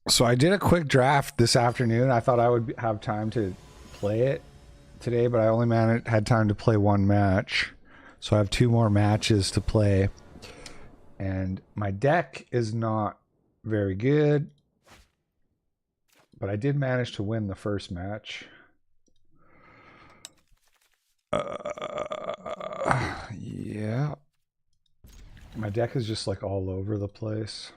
So I did a quick draft this afternoon. I thought I would have time to play it today, but I only had time to play one match. So I have 2 more matches to play. And my deck is not very good, but I did manage to win the first match. Yeah. My deck is just like all over the place.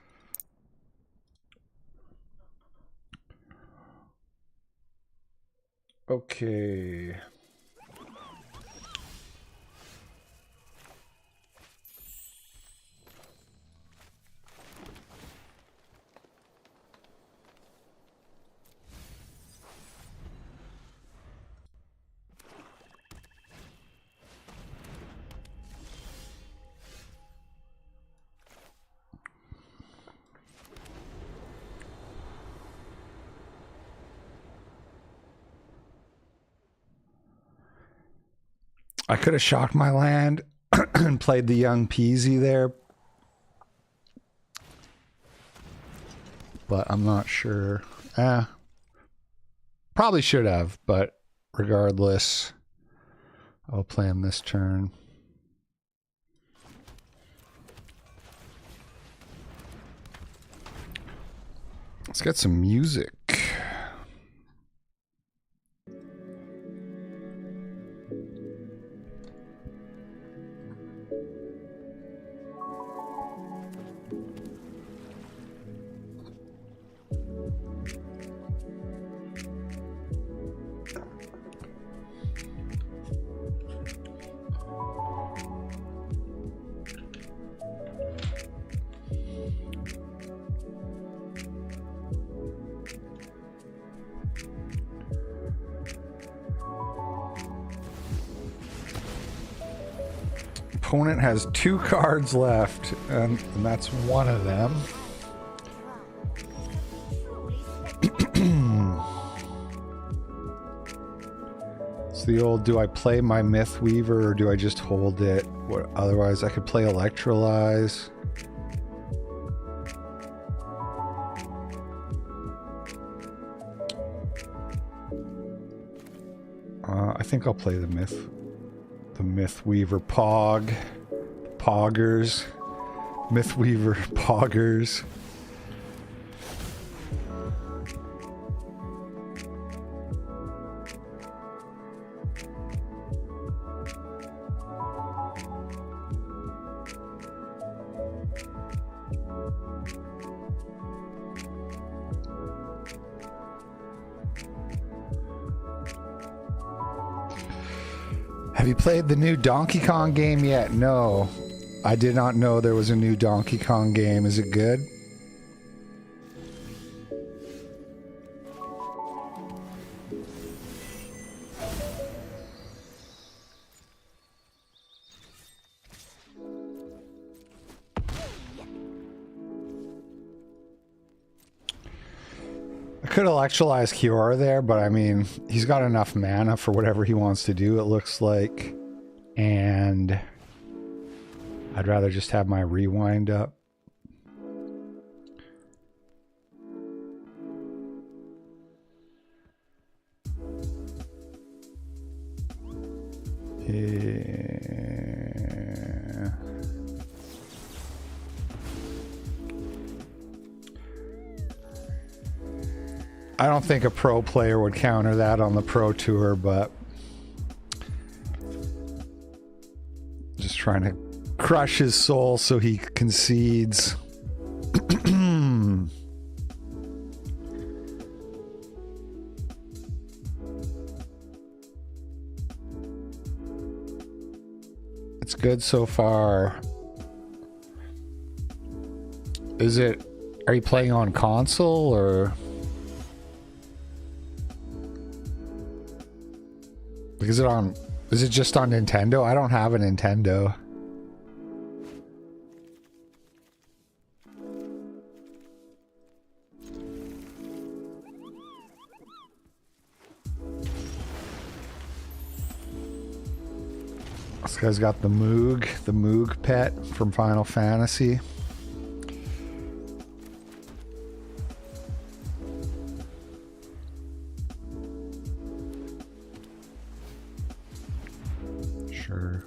Okay. I could have shocked my land and played the young Peasy there, but I'm not sure. Probably should have, but regardless, I'll play him this turn. Let's get some music. Opponent has 2 cards left, and that's one of them. It's the old, do I play my Myth Weaver or do I just hold it? Otherwise, I could play Electrolyze. I think I'll play the Myth Weaver Pog. Poggers. Myth Weaver Poggers. Have you played the new Donkey Kong game yet? No. I did not know there was a new Donkey Kong game. Is it good? I could electrolyze Kiora there, but I mean, he's got enough mana for whatever he wants to do, it looks like. And I'd rather just have my rewind up. Yeah. I don't think a pro player would counter that on the Pro Tour, but just trying to crush his soul so he concedes. It's good so far. Are you playing on console or? Is it just on Nintendo? I don't have a Nintendo. This guy's got the Moog pet from Final Fantasy. Sure.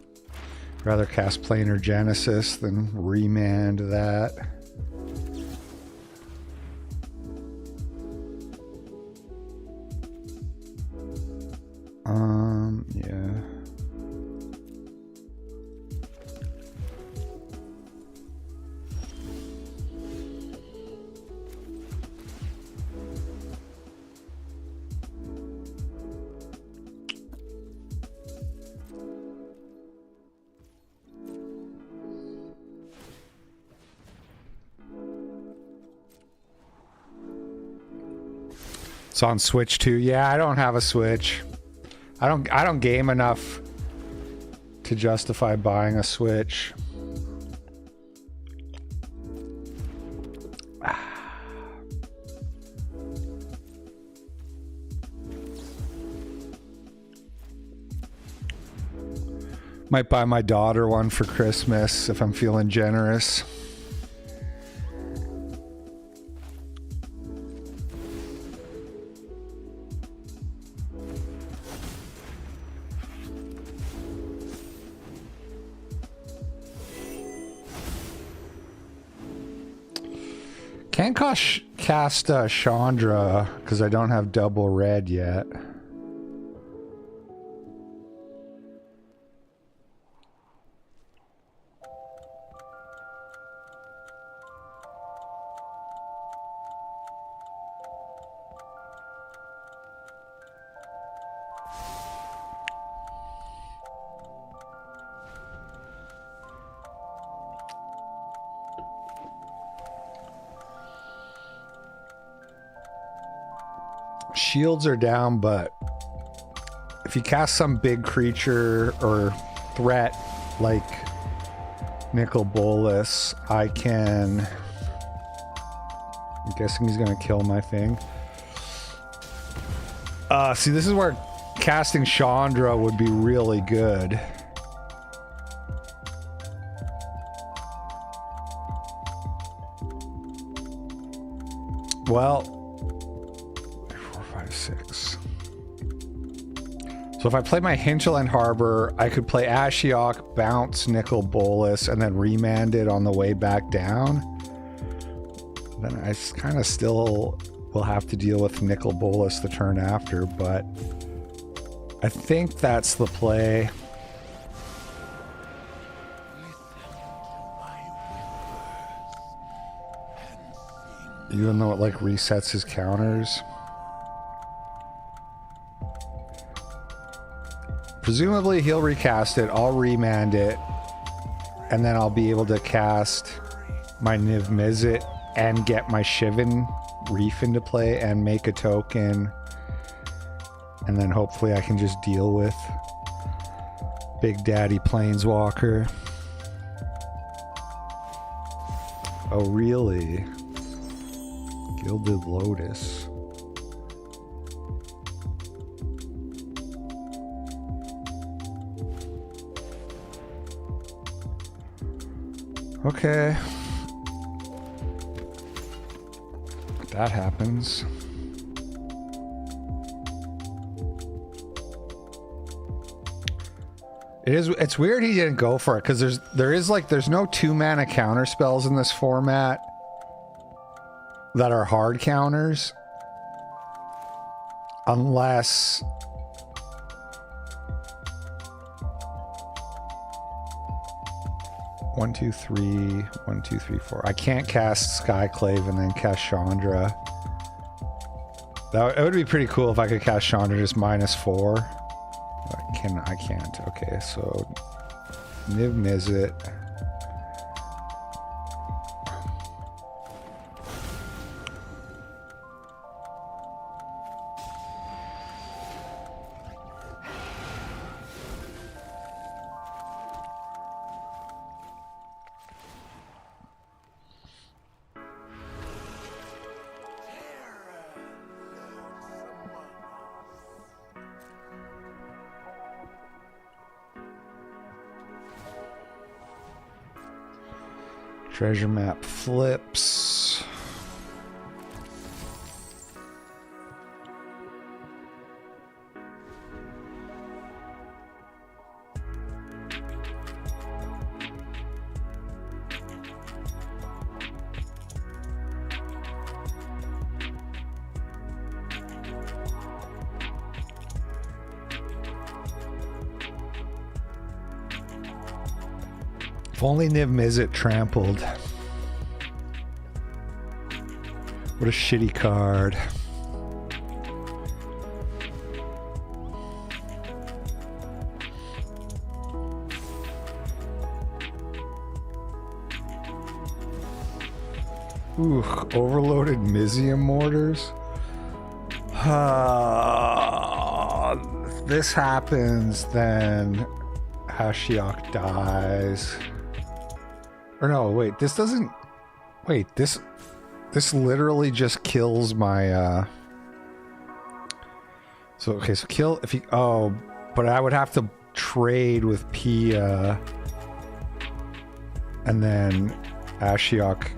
Rather cast Planar Genesis than remand that. Yeah. It's on Switch too. Yeah, I don't have a Switch. I don't game enough to justify buying a Switch. Might buy my daughter one for Christmas if I'm feeling generous. Can't cast Chandra because I don't have double red yet. Shields are down, but if you cast some big creature or threat like Nicol Bolas, I can... I'm guessing he's gonna kill my thing. See, this is where casting Chandra would be really good. Well, 4, 5, 6. So if I play my Hinterland Harbor, I could play Ashiok, bounce Nicol Bolas, and then remand it on the way back down. Then I kind of still will have to deal with Nicol Bolas the turn after, but I think that's the play. Even though it like resets his counters. Presumably he'll recast it, I'll remand it, and then I'll be able to cast my Niv Mizzet and get my Shivan Reef into play and make a token. And then hopefully I can just deal with Big Daddy Planeswalker. Oh, really? Gilded Lotus. Okay. That happens. It's weird he didn't go for it, because there's no 2-mana counter spells in this format that are hard counters, unless one, two, three, 1, 2, 3, 4. I can't cast Skyclave and then cast Chandra. It would be pretty cool if I could cast Chandra just -4. I can't. Okay, so Niv Mizzet. Treasure map flips. If only Niv Mizzet trampled. What a shitty card. Ooh, overloaded Mizium mortars. If this happens, then Ashiok dies. Or no, wait, this doesn't... Wait, this literally just kills my... So, okay, so kill... if he... Oh, but I would have to trade with Pia. And then Ashiok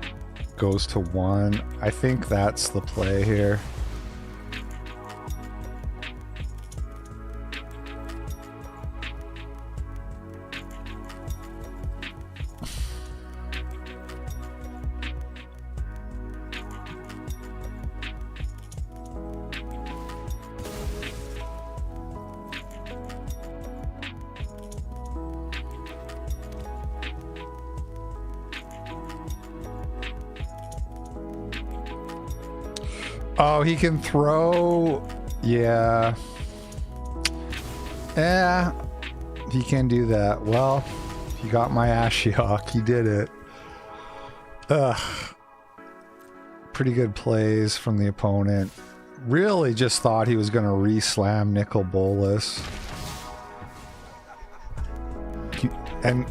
goes to 1. I think that's the play here. Oh, he can throw... Yeah. Yeah. He can do that. Well, he got my Ashiok. He did it. Ugh. Pretty good plays from the opponent. Really just thought he was going to re-slam Nicol Bolas. And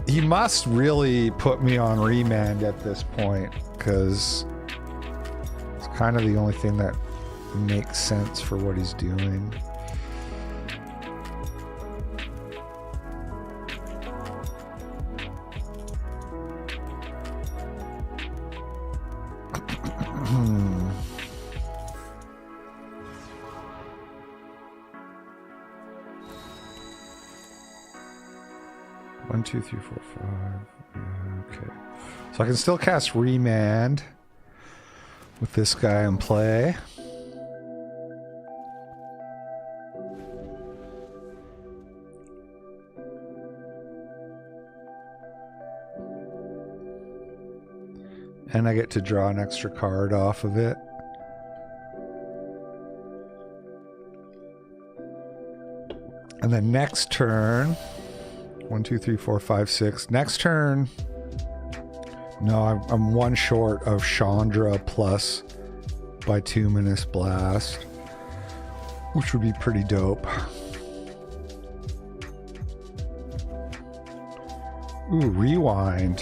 he must really put me on remand at this point, because... kind of the only thing that makes sense for what he's doing. One, two, three, four, five. Okay. So I can still cast Remand with this guy in play. And I get to draw an extra card off of it. And then next turn, 1, 2, 3, 4, 5, 6. Next turn, no, I'm one short of Chandra plus Bituminous Blast, which would be pretty dope. Ooh, rewind.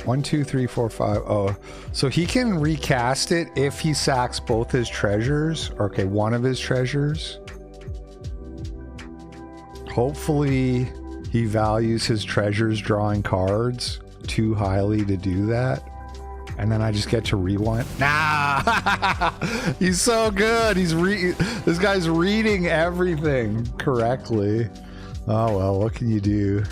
1, 2, 3, 4, 5. Oh, so he can recast it if he sacks both his treasures. Okay, one of his treasures. Hopefully he values his treasures drawing cards too highly to do that. And then I just get to rewind. Nah! He's so good. This guy's reading everything correctly. Oh well, what can you do?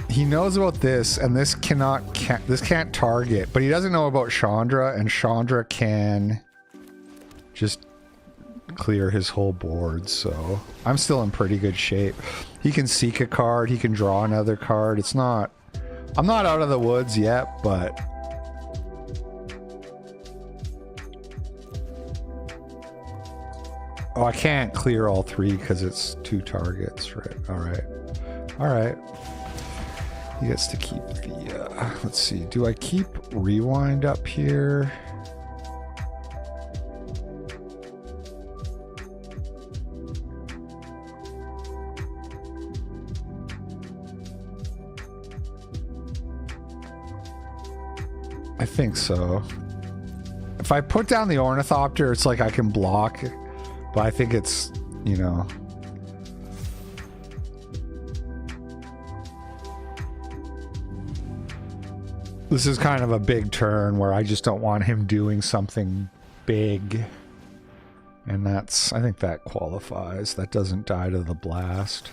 He knows about this, and this can't target, but he doesn't know about Chandra, and Chandra can just clear his whole board, so I'm still in pretty good shape. He can seek a card, he can draw another card. I'm not out of the woods yet, but oh, I can't clear all three because it's 2 targets, right? All right. He gets to keep the, let's see, do I keep rewind up here? I think so. If I put down the Ornithopter, it's like I can block, but I think it's, you know... This is kind of a big turn where I just don't want him doing something big. And that's, I think that qualifies. That doesn't die to the blast.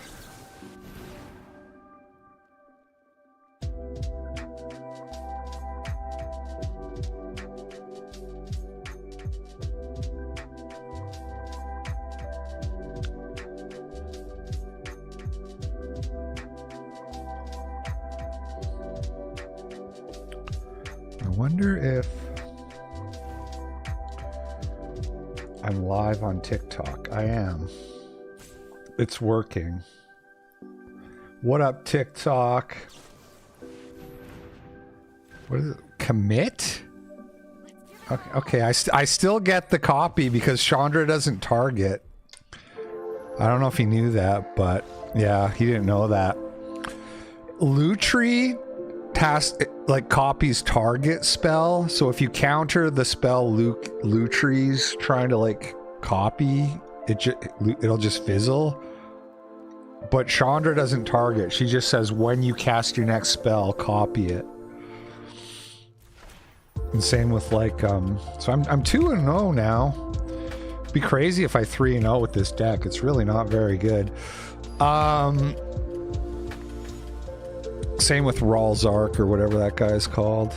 wonder if I'm live on TikTok. I am. It's working. What up, TikTok? What is it? Commit? Okay, I still get the copy because Chandra doesn't target. I don't know if he knew that, but yeah, he didn't know that. Lutri copies target spell, so if you counter the spell Lutri's trying to like copy, it'll just fizzle. But Chandra doesn't target. She just says when you cast your next spell, copy it. And same with like so I'm 2-0 now. It'd be crazy if I 3-0 with this deck. It's really not very good. Same with Rawl's Arc or whatever that guy's called.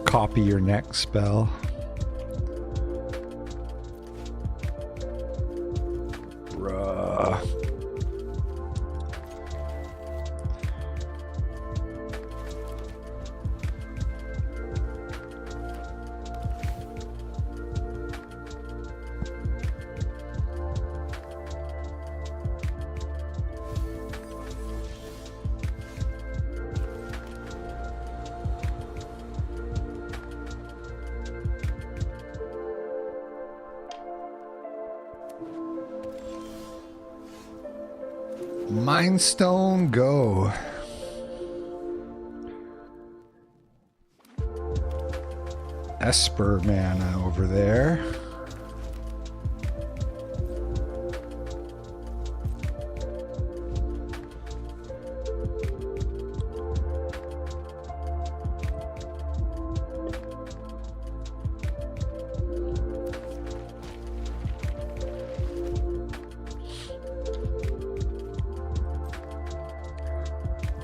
Copy your next spell. Bruh. Mindstone, go. Esper mana over there.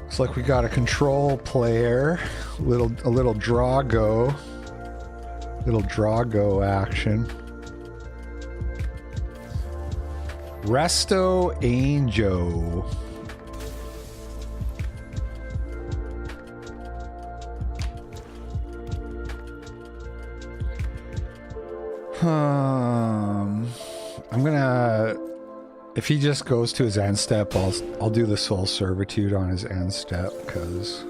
Looks like we got a control player, a little Drago action. Resto Angel. I'm gonna. If he just goes to his end step, I'll do the Soul Servitude on his end step, because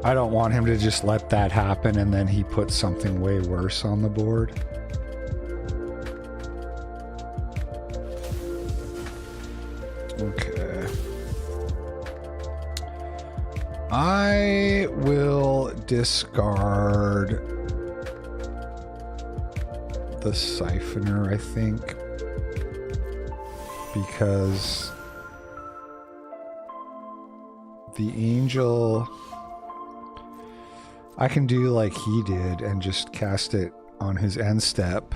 I don't want him to just let that happen and then he puts something way worse on the board. Okay. I will discard the Siphoner, I think, because the Angel, I can do like he did and just cast it on his end step,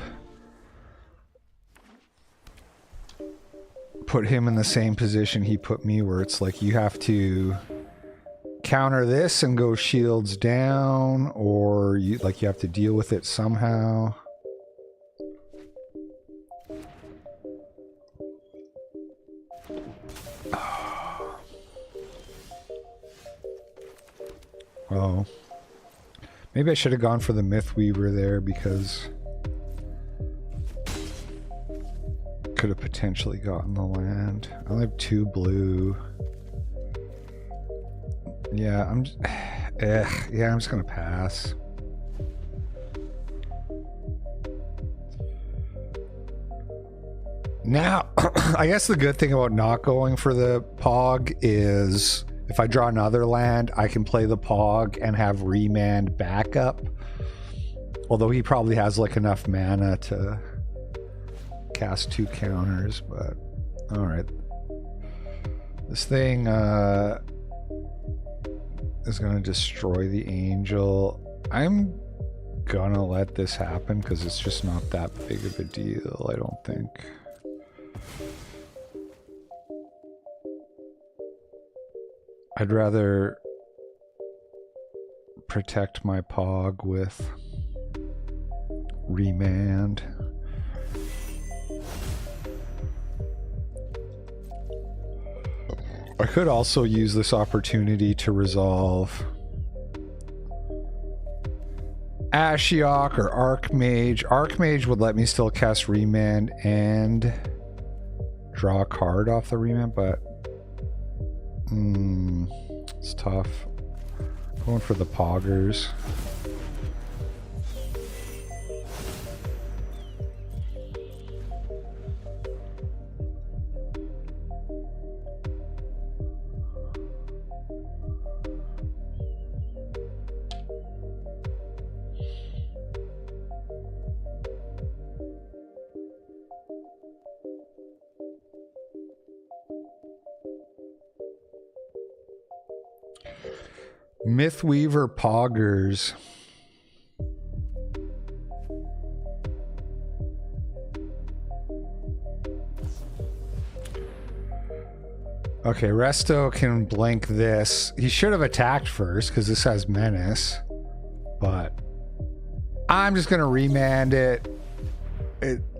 put him in the same position he put me, where it's like you have to counter this and go shields down, or you have to deal with it somehow. Oh, maybe I should have gone for the Mythweaver there, because could have potentially gotten the land. I only have 2 blue. Yeah, I'm just gonna pass. Now, I guess the good thing about not going for the Pog is if I draw another land, I can play the Pog and have Remand backup. Although he probably has like enough mana to cast 2 counters, but alright. This thing is gonna destroy the Angel. I'm gonna let this happen because it's just not that big of a deal, I don't think. I'd rather protect my Pog with Remand. I could also use this opportunity to resolve Ashiok or Archmage. Archmage would let me still cast Remand and draw a card off the Remand, but it's tough. Going for the Poggers. Mythweaver Poggers. Okay, Resto can blink this. He should have attacked first because this has Menace. But I'm just going to remand it.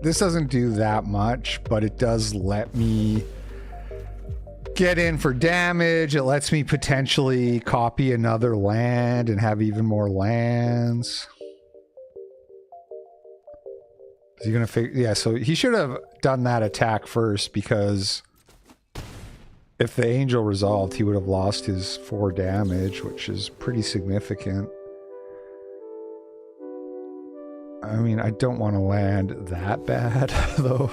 This doesn't do that much, but it does let me get in for damage. It lets me potentially copy another land and have even more lands. Is he gonna figure? Yeah, so he should have done that attack first, because if the angel resolved, he would have lost his 4 damage, which is pretty significant. I mean, I don't want to land that bad, though.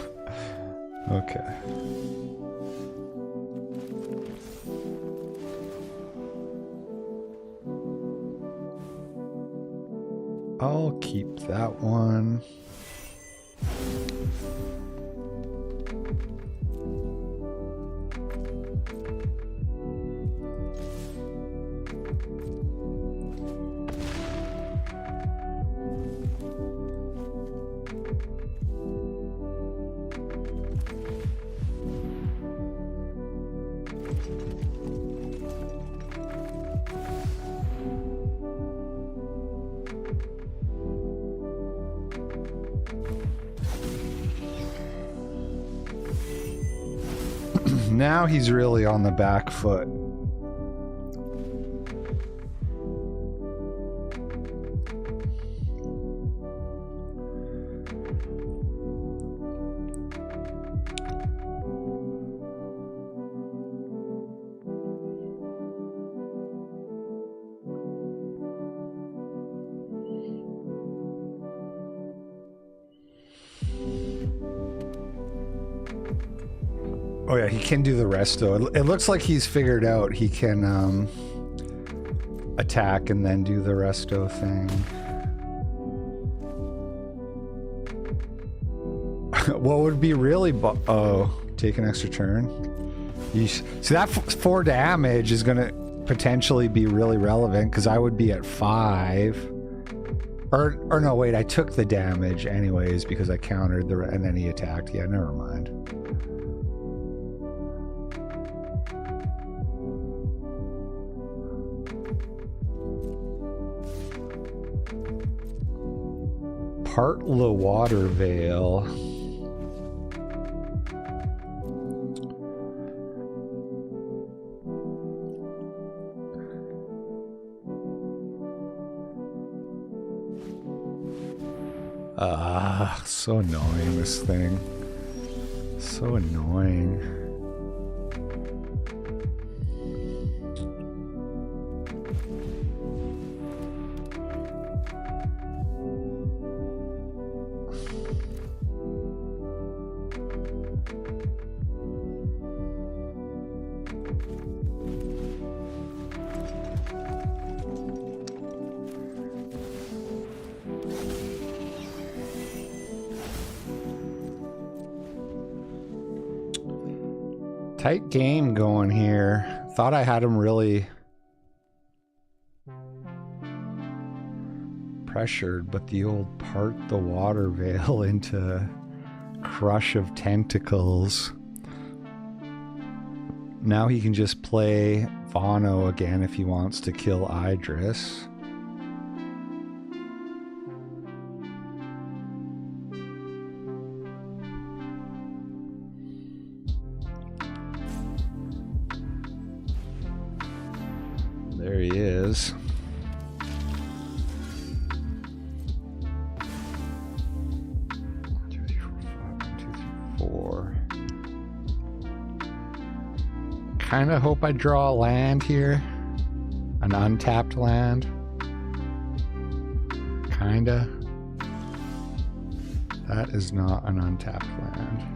Okay. I'll keep that one. Now he's really on the back foot. Oh yeah, he can do the resto. It looks like he's figured out he can attack and then do the resto thing. What would be really take an extra turn? See, that 4 damage is gonna potentially be really relevant, because I would be at 5. Or no, wait, I took the damage anyways because I countered and then he attacked. Yeah, never mind. Partla Water Veil. So annoying, this thing. So annoying. Tight game going here. Thought I had him really pressured, but the old part the water veil into Crush of Tentacles. Now he can just play Vano again if he wants to kill Idris. There he is. Kind of hope I draw a land here. An untapped land. Kinda. That is not an untapped land.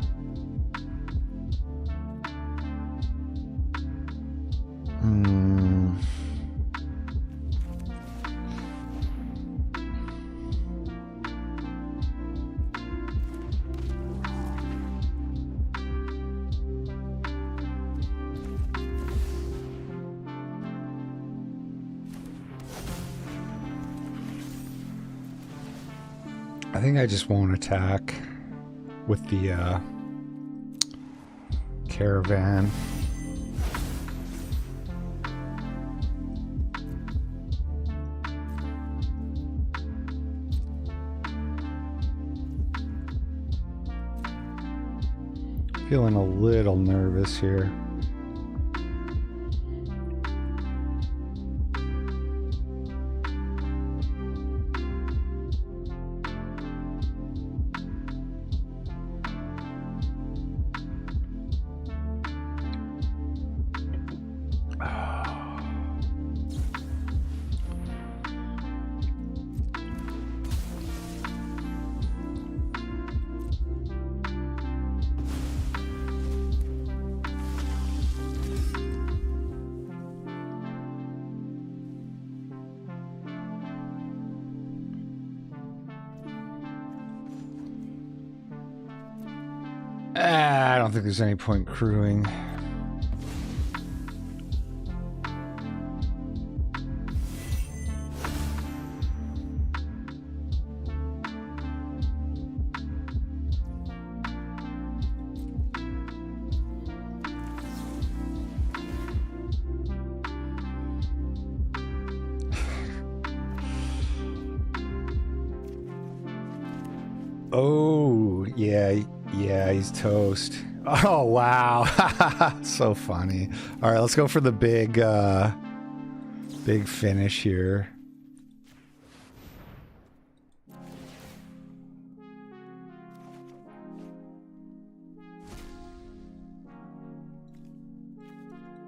I think I just won't attack with the caravan. Feeling a little nervous here. I don't think there's any point crewing. Oh, yeah, he's toast. Oh, wow. So funny. All right, let's go for the big finish here.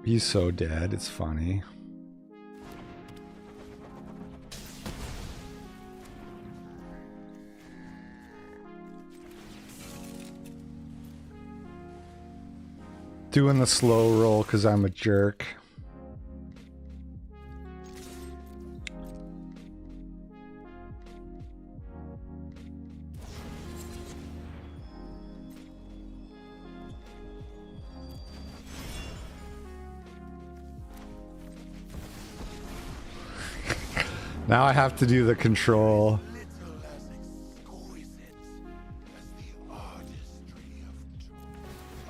He's so dead, it's funny. Doing the slow roll because I'm a jerk. Now I have to do the control.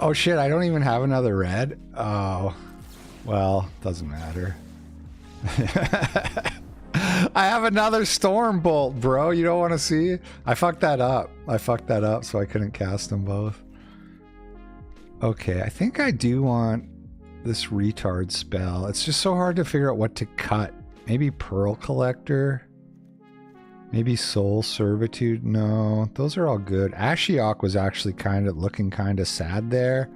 Oh shit, I don't even have another red? Oh, well, doesn't matter. I have another storm bolt, bro. You don't want to see? I fucked that up. So I couldn't cast them both. Okay, I think I do want this retard spell. It's just so hard to figure out what to cut. Maybe Pearl Collector? Maybe Soul Servitude? No, those are all good. Ashiok was actually looking kind of sad there,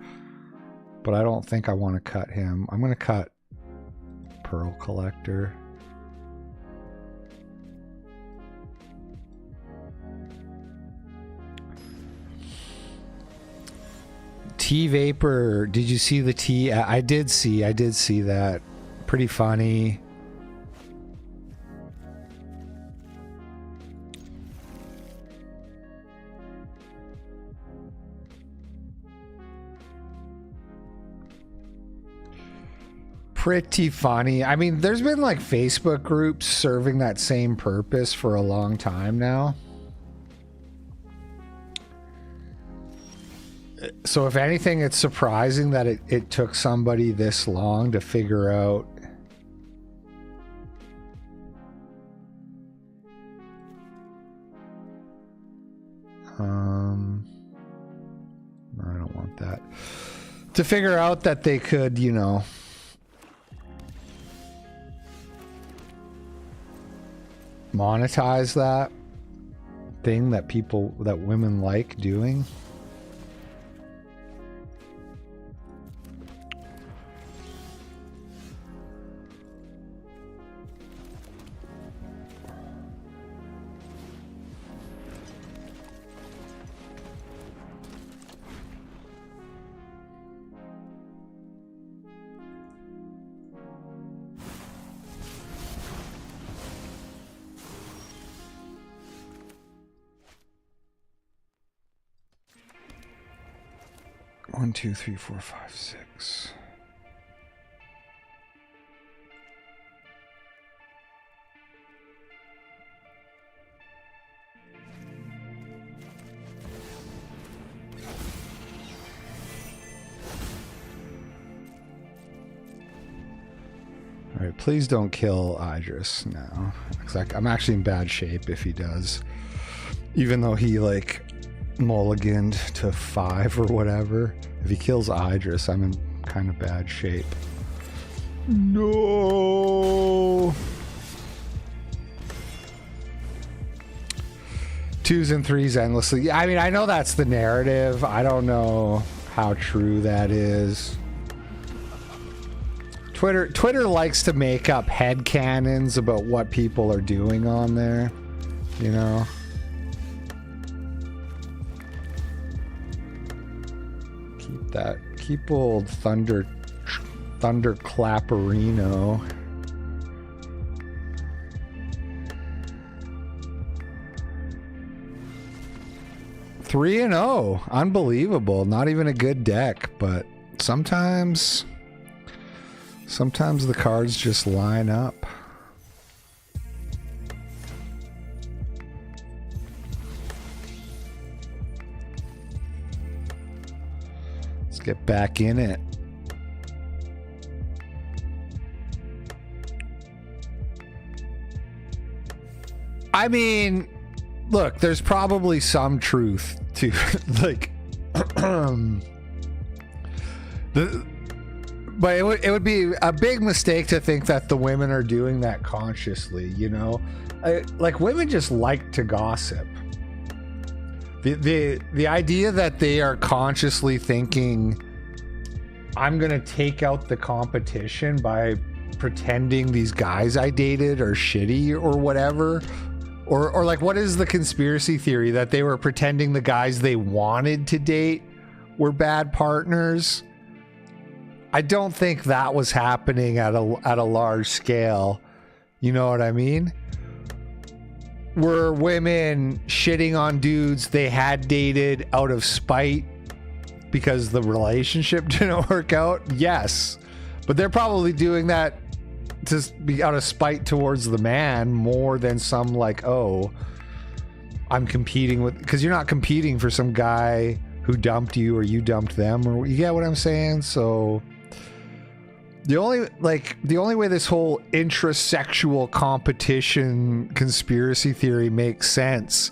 but I don't think I want to cut him. I'm going to cut Pearl Collector. T-Vapor, did you see the T? I did see that. Pretty funny. Pretty funny. I mean, there's been like Facebook groups serving that same purpose for a long time now. So if anything, it's surprising that it took somebody this long to figure out. I don't want that. To figure out that they could, you know, monetize that thing that women like doing. One, two, three, four, five, six. All right, please don't kill Idris now. I'm actually in bad shape if he does. Even though he like mulliganed to 5 or whatever. If he kills Idris, I'm in kind of bad shape. No. 2s and 3s endlessly. I mean, I know that's the narrative. I don't know how true that is. Twitter likes to make up headcanons about what people are doing on there, you know. Keep old Thunder Clapperino. Three and 0, unbelievable. Not even a good deck, but sometimes the cards just line up. Get back in it. I mean, look, there's probably some truth to like but it would be a big mistake to think that the women are doing that consciously, you know? Like women just like to gossip. The idea that they are consciously thinking, I'm gonna take out the competition by pretending these guys I dated are shitty or whatever, or like, what is the conspiracy theory that they were pretending the guys they wanted to date were bad partners? I don't think that was happening at a large scale. You know what I mean? Were women shitting on dudes they had dated out of spite because the relationship didn't work out? Yes. But they're probably doing that to be out of spite towards the man more than some like, oh, I'm competing with, because you're not competing for some guy who dumped you or you dumped them, or you get what I'm saying? So the only way this whole intrasexual competition conspiracy theory makes sense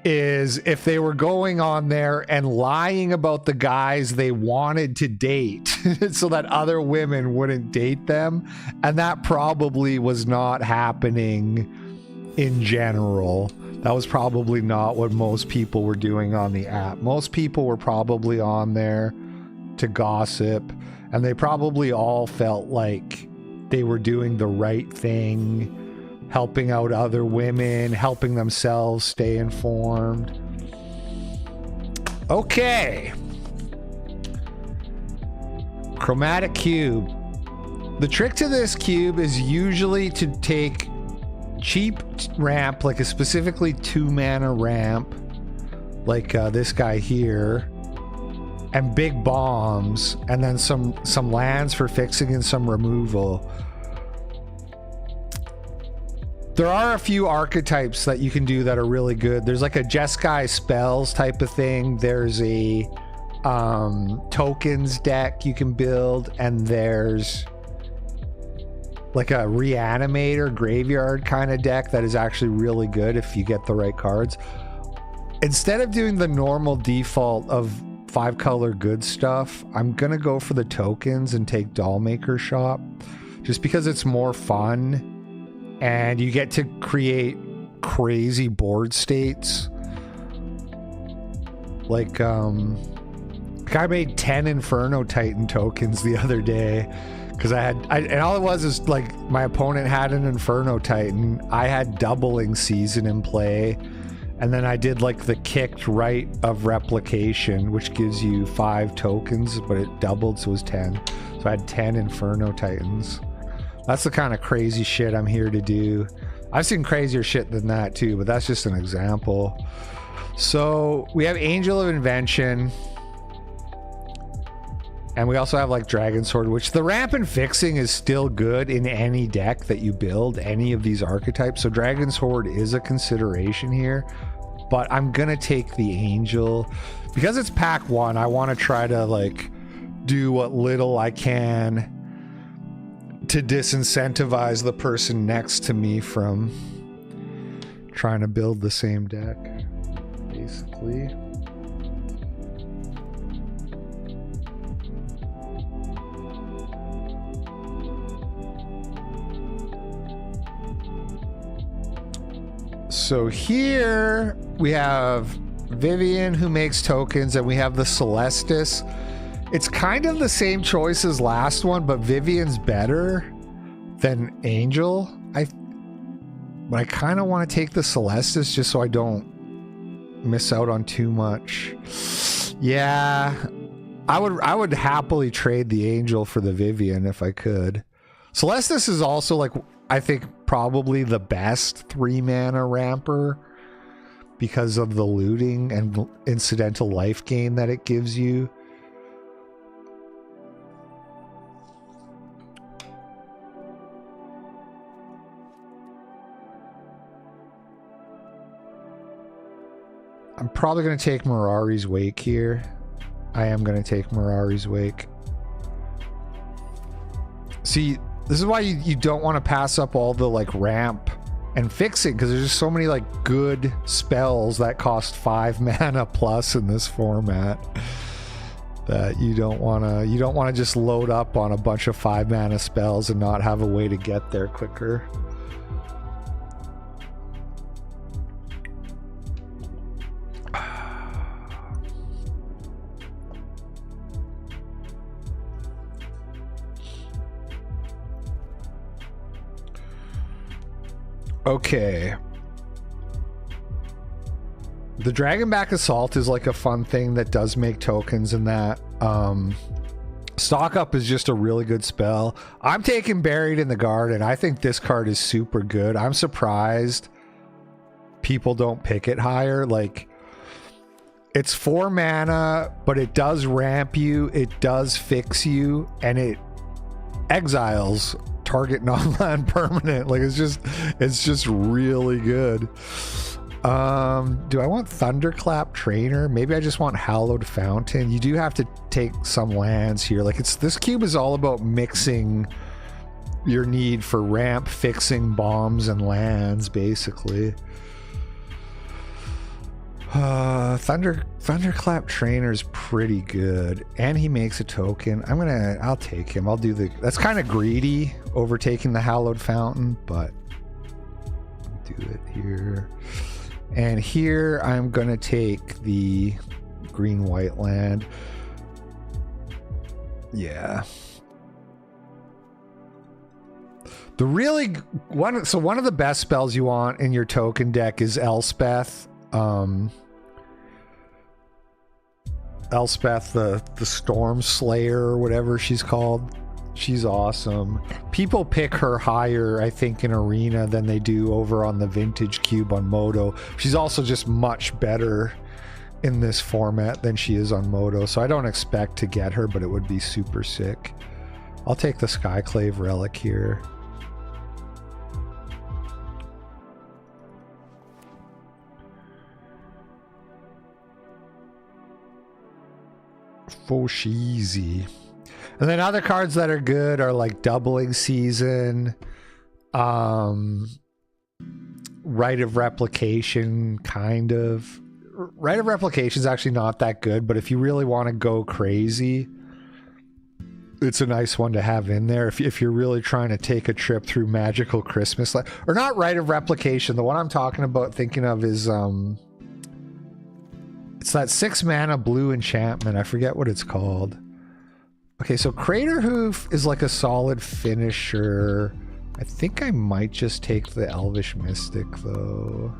is if they were going on there and lying about the guys they wanted to date so that other women wouldn't date them. And that probably was not happening in general. That was probably not what most people were doing on the app. Most people were probably on there to gossip, and they probably all felt like they were doing the right thing, helping out other women, helping themselves stay informed. Okay. Chromatic cube. The trick to this cube is usually to take cheap ramp, like a specifically 2-mana ramp, like this guy here, and big bombs, and then some lands for fixing and some removal. There are a few archetypes that you can do that are really good. There's like a Jeskai spells type of thing. There's a tokens deck you can build, and there's like a reanimator graveyard kind of deck that is actually really good if you get the right cards. Instead of doing the normal default of 5-color good stuff, I'm gonna go for the tokens and take Dollmaker Shop, just because it's more fun and you get to create crazy board states. Like, I made 10 Inferno Titan tokens the other day because and all it was is like my opponent had an Inferno Titan. I had doubling season in play, and then I did like the kicked right of replication, which gives you 5 tokens, but it doubled, so it was 10. So I had 10 Inferno Titans. That's the kind of crazy shit I'm here to do. I've seen crazier shit than that too, but that's just an example. So we have Angel of Invention, and we also have like Dragon Sword, which the ramp and fixing is still good in any deck that you build, any of these archetypes. So Dragon Sword is a consideration here, but I'm gonna take the Angel because it's pack 1. I want to try to like do what little I can to disincentivize the person next to me from trying to build the same deck, basically. So here we have Vivian, who makes tokens, and we have the Celestis. It's kind of the same choice as last one, but Vivian's better than Angel. But I kind of want to take the Celestis just so I don't miss out on too much. Yeah, I would happily trade the Angel for the Vivian if I could. Celestis is also like, I think, probably the best 3-mana ramper because of the looting and incidental life gain that it gives you. I'm probably going to take Mirari's Wake here. I am going to take Mirari's Wake. See, this is why you don't want to pass up all the like ramp and fixing, because there's just so many like good spells that cost 5 mana plus in this format that you don't want to just load up on a bunch of 5 mana spells and not have a way to get there quicker. Okay. The Dragonback Assault is like a fun thing that does make tokens, and that Stock Up is just a really good spell. I'm taking Buried in the Garden. I think this card is super good. I'm surprised people don't pick it higher. Like, it's 4 mana, but it does ramp you, it does fix you, and it exiles target non-land permanent. Like, it's just really good. Do I want Thunderclap Trainer? Maybe I just want Hallowed Fountain. You do have to take some lands here. Like, this cube is all about mixing your need for ramp, fixing bombs, and lands, basically. Thunderclap Trainer's pretty good, and he makes a token. I'll take him. I'll do that's kind of greedy, overtaking the Hallowed Fountain, but I'll do it here. And here I'm gonna take the green-white land. Yeah. One of the best spells you want in your token deck is Elspeth. Elspeth, the Storm Slayer, or whatever she's called. She's awesome. People pick her higher, I think, in Arena than they do over on the Vintage Cube on Moto. She's also just much better in this format than she is on Moto, so I don't expect to get her, but it would be super sick. I'll take the Skyclave Relic here. Foshizi. And then other cards that are good are like Doubling Season, Rite of Replication, kind of. Rite of Replication is actually not that good, but if you really want to go crazy, it's a nice one to have in there if you're really trying to take a trip through magical Christmas, or not Rite of Replication. The one I'm talking about, thinking of, is it's that 6 mana blue enchantment. I forget what it's called. Okay, so Crater Hoof is like a solid finisher. I think I might just take the Elvish Mystic though.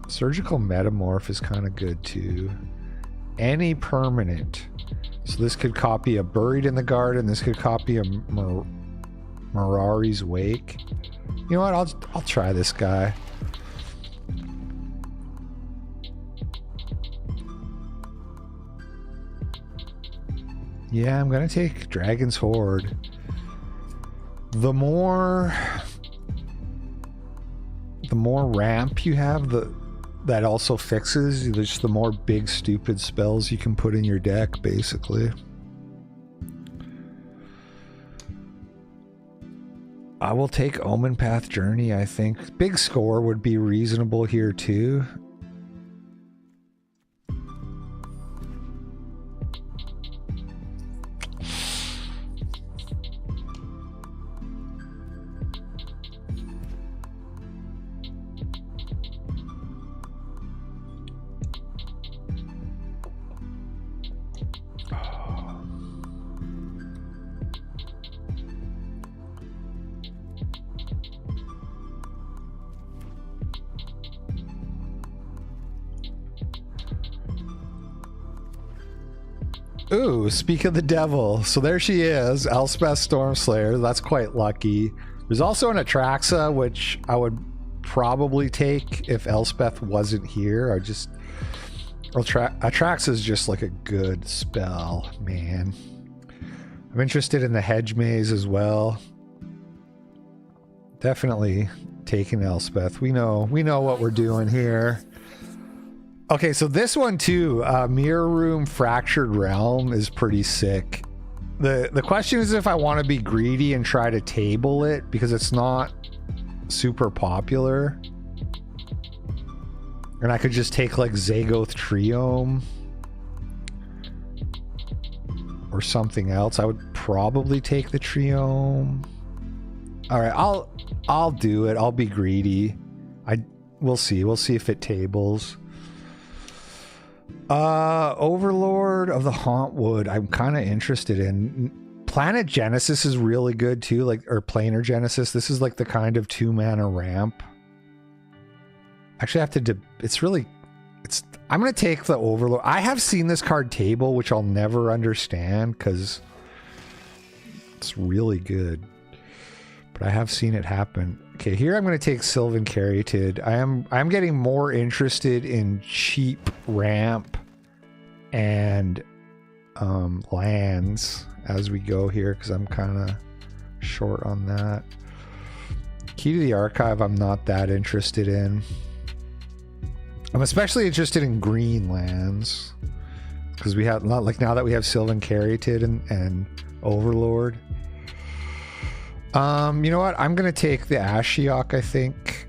Surgical Metamorph is kind of good too. Any permanent. So this could copy a Buried in the Garden. This could copy a Mirari's Wake. You know what? I'll try this guy. Yeah, I'm gonna take Dragon's Horde. The more ramp you have, that also fixes just the more big stupid spells you can put in your deck, basically. I will take Omen Path Journey, I think. Big score would be reasonable here too. Ooh, speak of the devil. So there she is, Elspeth Stormslayer. That's quite lucky. There's also an Atraxa, which I would probably take if Elspeth wasn't here. Atraxa is just like a good spell, man. I'm interested in the Hedge Maze as well. Definitely taking Elspeth. We know what we're doing here. Okay, so this one too, Mirror Room Fractured Realm is pretty sick. The question is if I want to be greedy and try to table it, because it's not super popular. And I could just take like Zagoth Triome or something else. I would probably take the Triome. All right, I'll do it. I'll be greedy. We'll see. We'll see if it tables. Overlord of the Hauntwood, I'm kind of interested in. Planet Genesis is really good too, or Planar Genesis. This is like the kind of 2-mana ramp. Actually, I have to. I'm gonna take the Overlord. I have seen this card table, which I'll never understand because it's really good. But I have seen it happen. Okay, here I'm going to take Sylvan Caryatid. I'm getting more interested in cheap ramp and lands as we go here because I'm kind of short on that. Key to the Archive I'm not that interested in. I'm especially interested in green lands because we have, not like now that we have Sylvan Caryatid and Overlord. You know what? I'm gonna take the Ashiok, I think.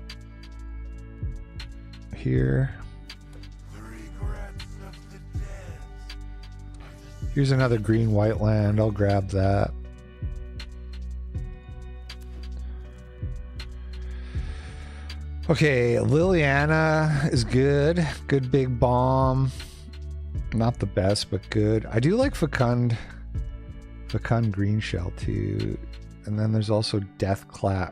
Here. Here's another green-white land. I'll grab that. Okay, Liliana is good. Good big bomb. Not the best, but good. I do like Fecund Green Shell too. And then there's also Deathcap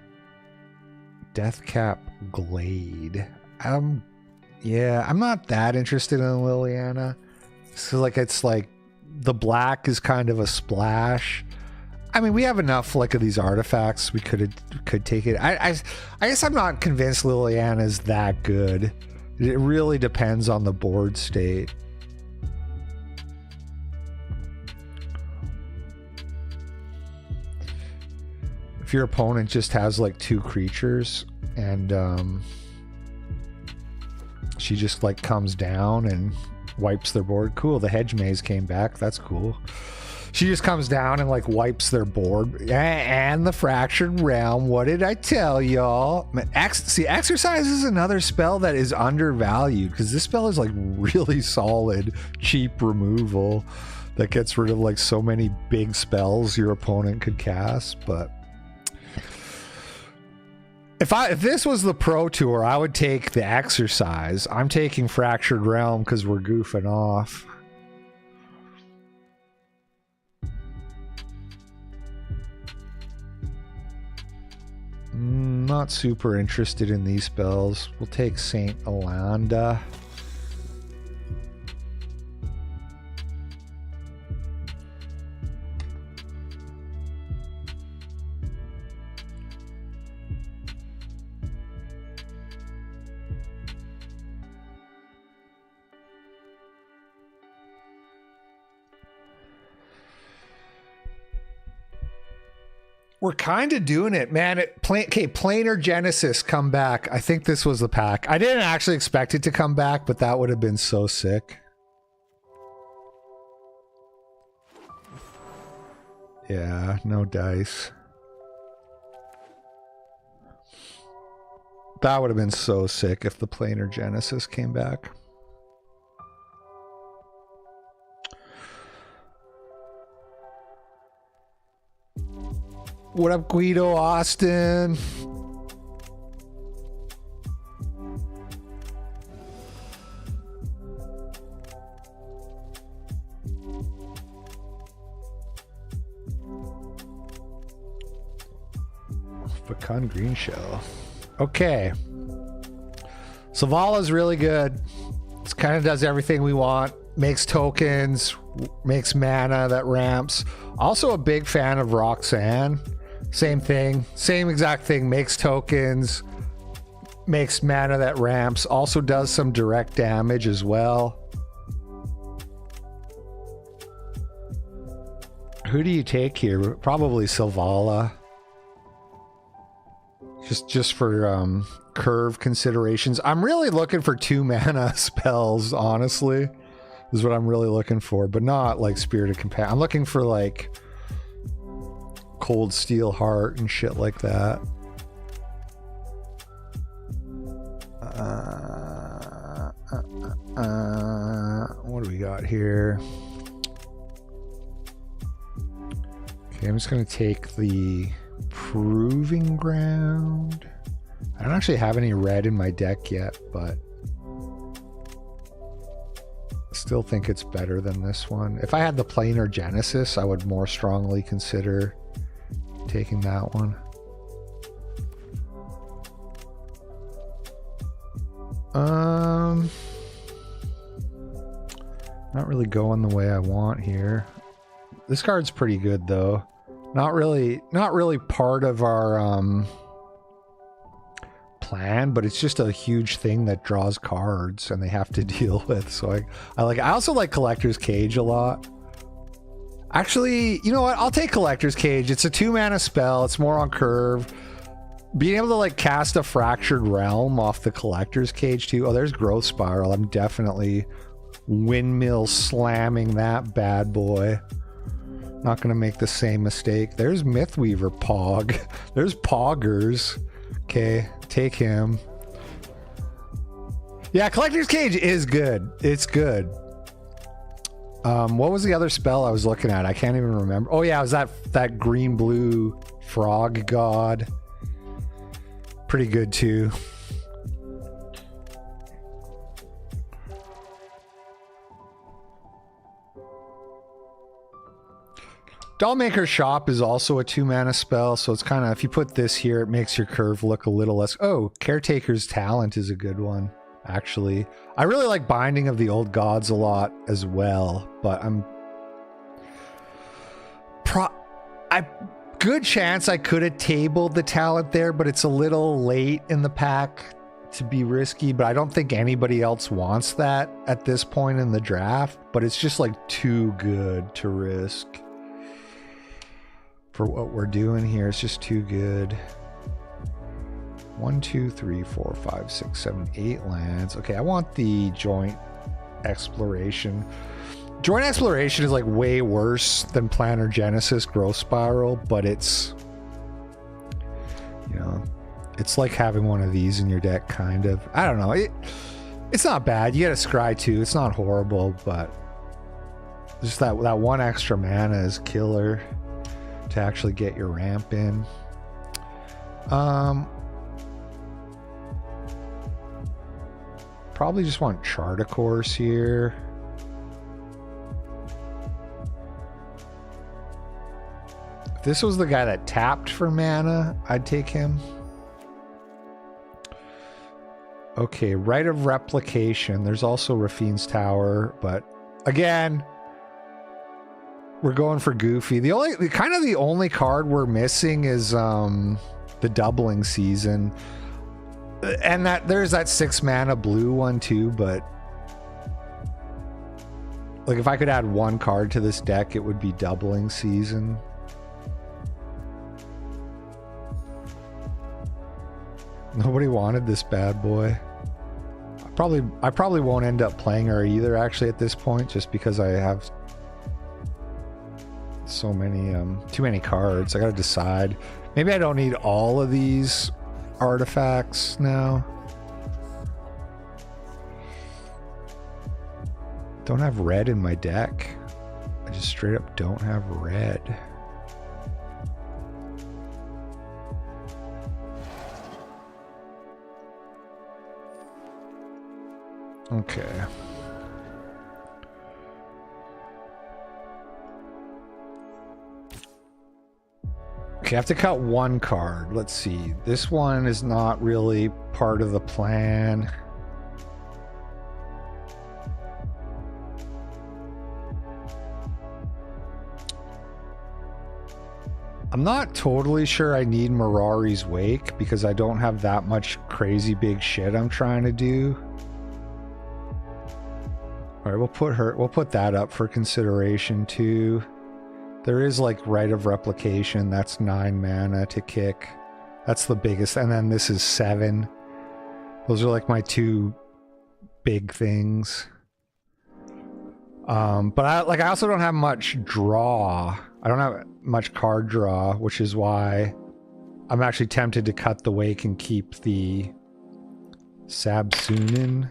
Glade. Yeah, I'm not that interested in Liliana. So it's like the black is kind of a splash. I mean, we have enough of these artifacts. We could take it. I guess I'm not convinced Liliana is that good. It really depends on the board state. If your opponent just has 2 creatures and she just comes down and wipes their board, cool. The Hedge Maze came back. That's cool. She just comes down and like wipes their board. And the Fractured Realm. What did I tell y'all? See, Exercise is another spell that is undervalued because this spell is like really solid, cheap removal that gets rid of like so many big spells your opponent could cast. But if this was the Pro Tour, I would take the Exercise. I'm taking Fractured Realm because we're goofing off. Not super interested in these spells. We'll take Saint Alanda. We're kind of doing it, man. Okay, Planar Genesis come back. I think this was the pack. I didn't actually expect it to come back, but that would have been so sick. Yeah, no dice. That would have been so sick if the Planar Genesis came back. What up, Guido Austin? Pecan Green Shell. Okay. Savala's really good. It kind of does everything we want. Makes tokens, makes mana that ramps. Also a big fan of Roxanne. Same thing, same exact thing, makes tokens, makes mana that ramps, also does some direct damage as well. Who do you take here? Probably Silvala. Just for curve considerations. I'm really looking for 2 mana spells, honestly, is what I'm really looking for, but not like Spirited Companion. I'm looking for like Cold Steel Heart and shit like that. What do we got here? Okay, I'm just gonna take the Proving Ground. I don't actually have any red in my deck yet, but I still think it's better than this one. If I had the Planar Genesis, I would more strongly consider taking that one. Not really going the way I want here. This card's pretty good though. Not really part of our plan, but it's just a huge thing that draws cards and they have to deal with. So I also like Collector's Cage a lot. Actually, you know what? I'll take Collector's Cage. It's a 2 mana spell. It's more on curve. Being able to like cast a Fractured Realm off the Collector's Cage too. Oh, there's Growth Spiral. I'm definitely windmill slamming that bad boy. Not gonna make the same mistake. There's Mythweaver Pog. There's Poggers. Okay, take him. Yeah, Collector's Cage is good. It's good. What was the other spell I was looking at? I can't even remember. Oh yeah, it was that green blue frog god. Pretty good too. Dollmaker's Shop is also a 2 mana spell, so it's kind of, if you put this here, it makes your curve look a little less. Oh, Caretaker's Talent is a good one, actually. I really like Binding of the Old Gods a lot as well, but good chance I could have tabled the talent there, but it's a little late in the pack to be risky, but I don't think anybody else wants that at this point in the draft, but it's just like too good to risk. For what we're doing here, it's just too good. 1, 2, 3, 4, 5, 6, 7, 8 lands. Okay, I want the Joint Exploration. Joint Exploration is like way worse than Planar Genesis Growth Spiral, but it's, you know, it's like having one of these in your deck, kind of. I don't know. It's not bad. You get a Scry too. It's not horrible, but just that one extra mana is killer to actually get your ramp in. Probably just want Chart a Course here. If this was the guy that tapped for mana, I'd take him. Okay, Rite of Replication. There's also Rafine's Tower, but again, we're going for Goofy. The only card we're missing is the Doubling Season. And that there's that 6 mana blue one too, but like if I could add one card to this deck, it would be Doubling Season. Nobody wanted this bad boy. I probably won't end up playing her either actually at this point, just because I have so many too many cards. I gotta decide. Maybe I don't need all of these artifacts now. Don't have red in my deck. I just straight up don't have red. Okay. Okay, I have to cut one card. Let's see. This one is not really part of the plan. I'm not totally sure I need Mirari's Wake because I don't have that much crazy big shit I'm trying to do. All right, we'll put that up for consideration too. There is like Rite of Replication. That's 9 mana to kick. That's the biggest. And then this is 7. Those are like my 2 big things. But I also don't have much draw. I don't have much card draw, which is why I'm actually tempted to cut the Wake and keep the Sabsunin.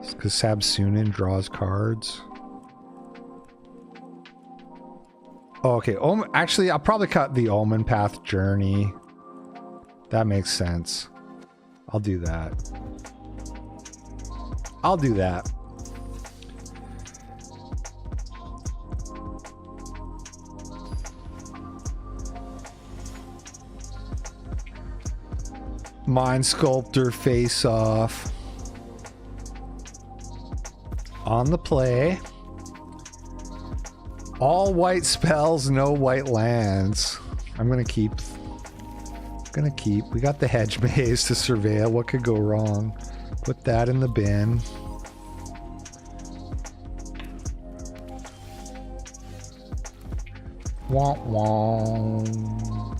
Because Sabsunin draws cards. Oh, okay. Actually, I'll probably cut the Omen Path Journey. That makes sense. I'll do that. I'll do that. Mind Sculptor Face Off. On the play. All white spells, no white lands. I'm gonna keep. We got the Hedge Maze to surveil. What could go wrong? Put that in the bin. Womp womp.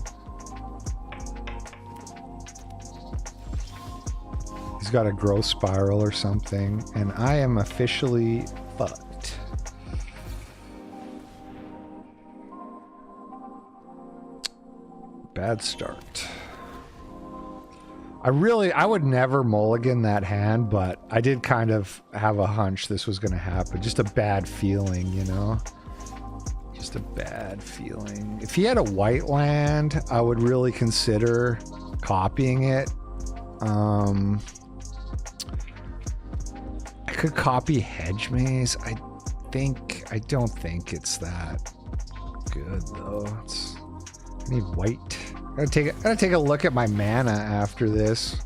He's got a growth spiral or something, and I am officially fucked. Bad start. I would never mulligan that hand, but I did kind of have a hunch this was going to happen. Just a bad feeling, you know? Just a bad feeling. If he had a white land, I would really consider copying it. I could copy Hedge Maze. I don't think it's that good though. I need white. I gotta take a look at my mana after this.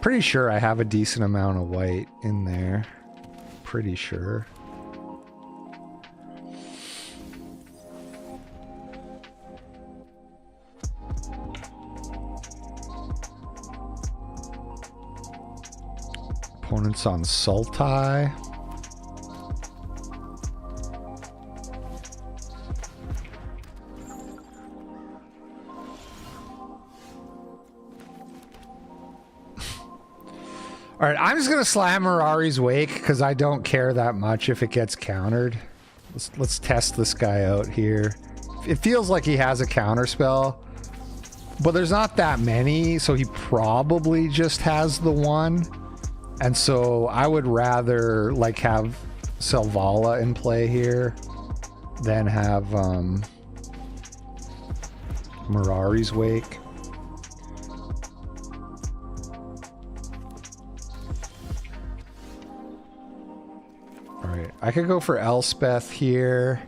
Pretty sure I have a decent amount of white in there. Pretty sure. Opponents on Sultai. All right, I'm just gonna slam Mirari's Wake because I don't care that much if it gets countered. Let's test this guy out here. It feels like he has a counter spell, but there's not that many, so he probably just has the one. And so I would rather like have Selvala in play here than have Mirari's Wake. Alright, I could go for Elspeth here.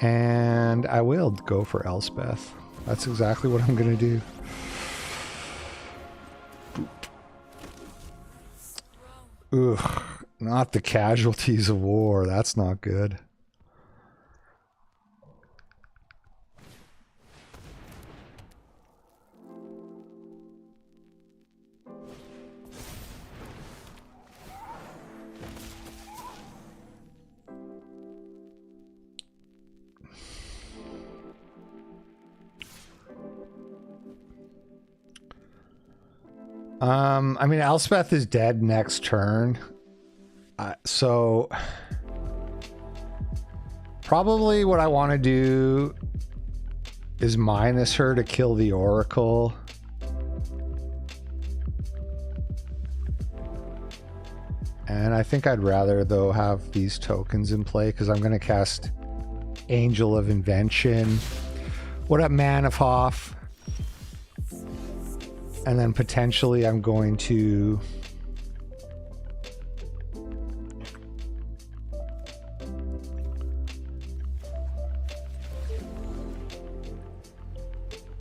And I will go for Elspeth. That's exactly what I'm gonna do. Ugh, not the casualties of war. That's not good. I mean, Elspeth is dead next turn. So probably what I want to do is minus her to kill the Oracle. And I think I'd rather, though, have these tokens in play because I'm going to cast Angel of Invention. What up, Man of Hoff? And then potentially I'm going to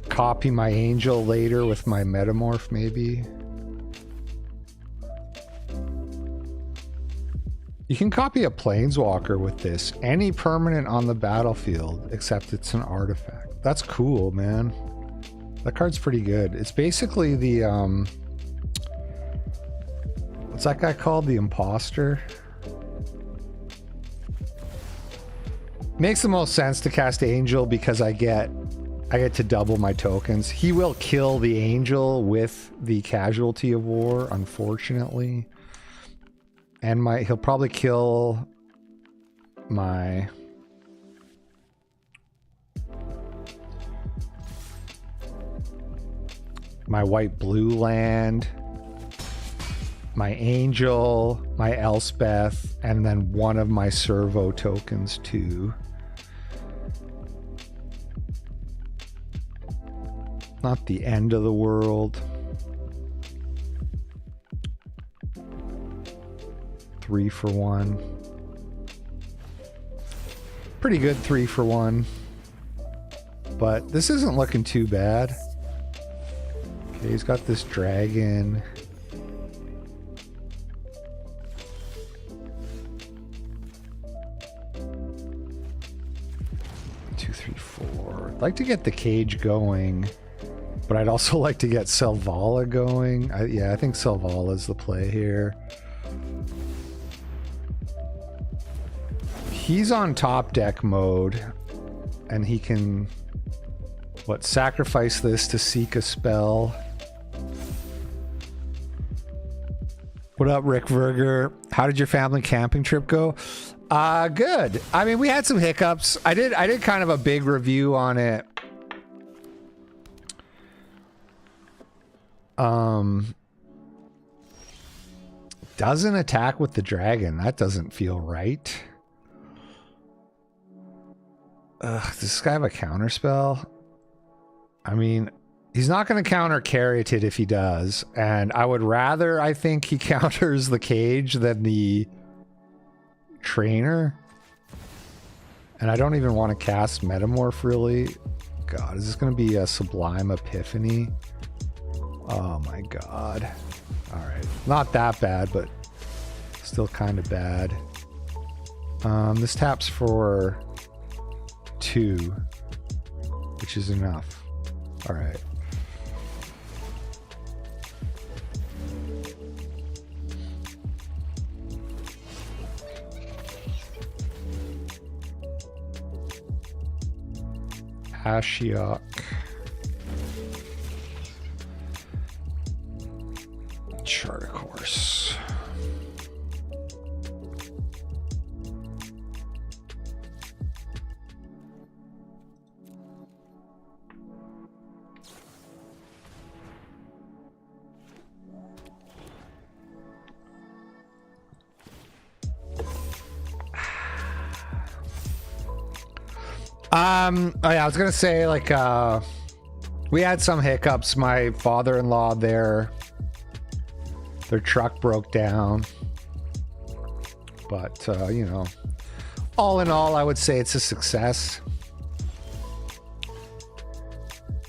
copy my Angel later with my Metamorph, maybe. You can copy a Planeswalker with this. Any permanent on the battlefield, except it's an artifact. That's cool, man. That card's pretty good. It's basically the, what's that guy called? The Imposter? Makes the most sense to cast Angel because I get to double my tokens. He will kill the Angel with the Casualty of War, unfortunately. And he'll probably kill my white-blue land, my Angel, my Elspeth, and then one of my Servo tokens too. Not the end of the world. 3 for 1. Pretty good 3 for 1. But this isn't looking too bad. Okay, he's got this dragon. Two, three, four. I'd like to get the cage going, but I'd also like to get Selvala going. Yeah, I think Selvala is the play here. He's on top deck mode, and he can, sacrifice this to seek a spell. What up, Rick Verger? How did your family camping trip go? Good. I mean, we had some hiccups. I did kind of a big review on it. Doesn't attack with the dragon. That doesn't feel right. Does this guy have a counter spell? I mean, he's not going to counter Caryatid if he does. And I would rather, I think, he counters the cage than the trainer. And I don't even want to cast Metamorph, really. God, is this going to be a Sublime Epiphany? Oh my god. Alright. Not that bad, but still kind of bad. This taps for 2, which is enough. Alright. Ashiok. Char course. Oh yeah, I was gonna say, like, we had some hiccups. My father-in-law, their truck broke down, but you know, all in all, I would say it's a success.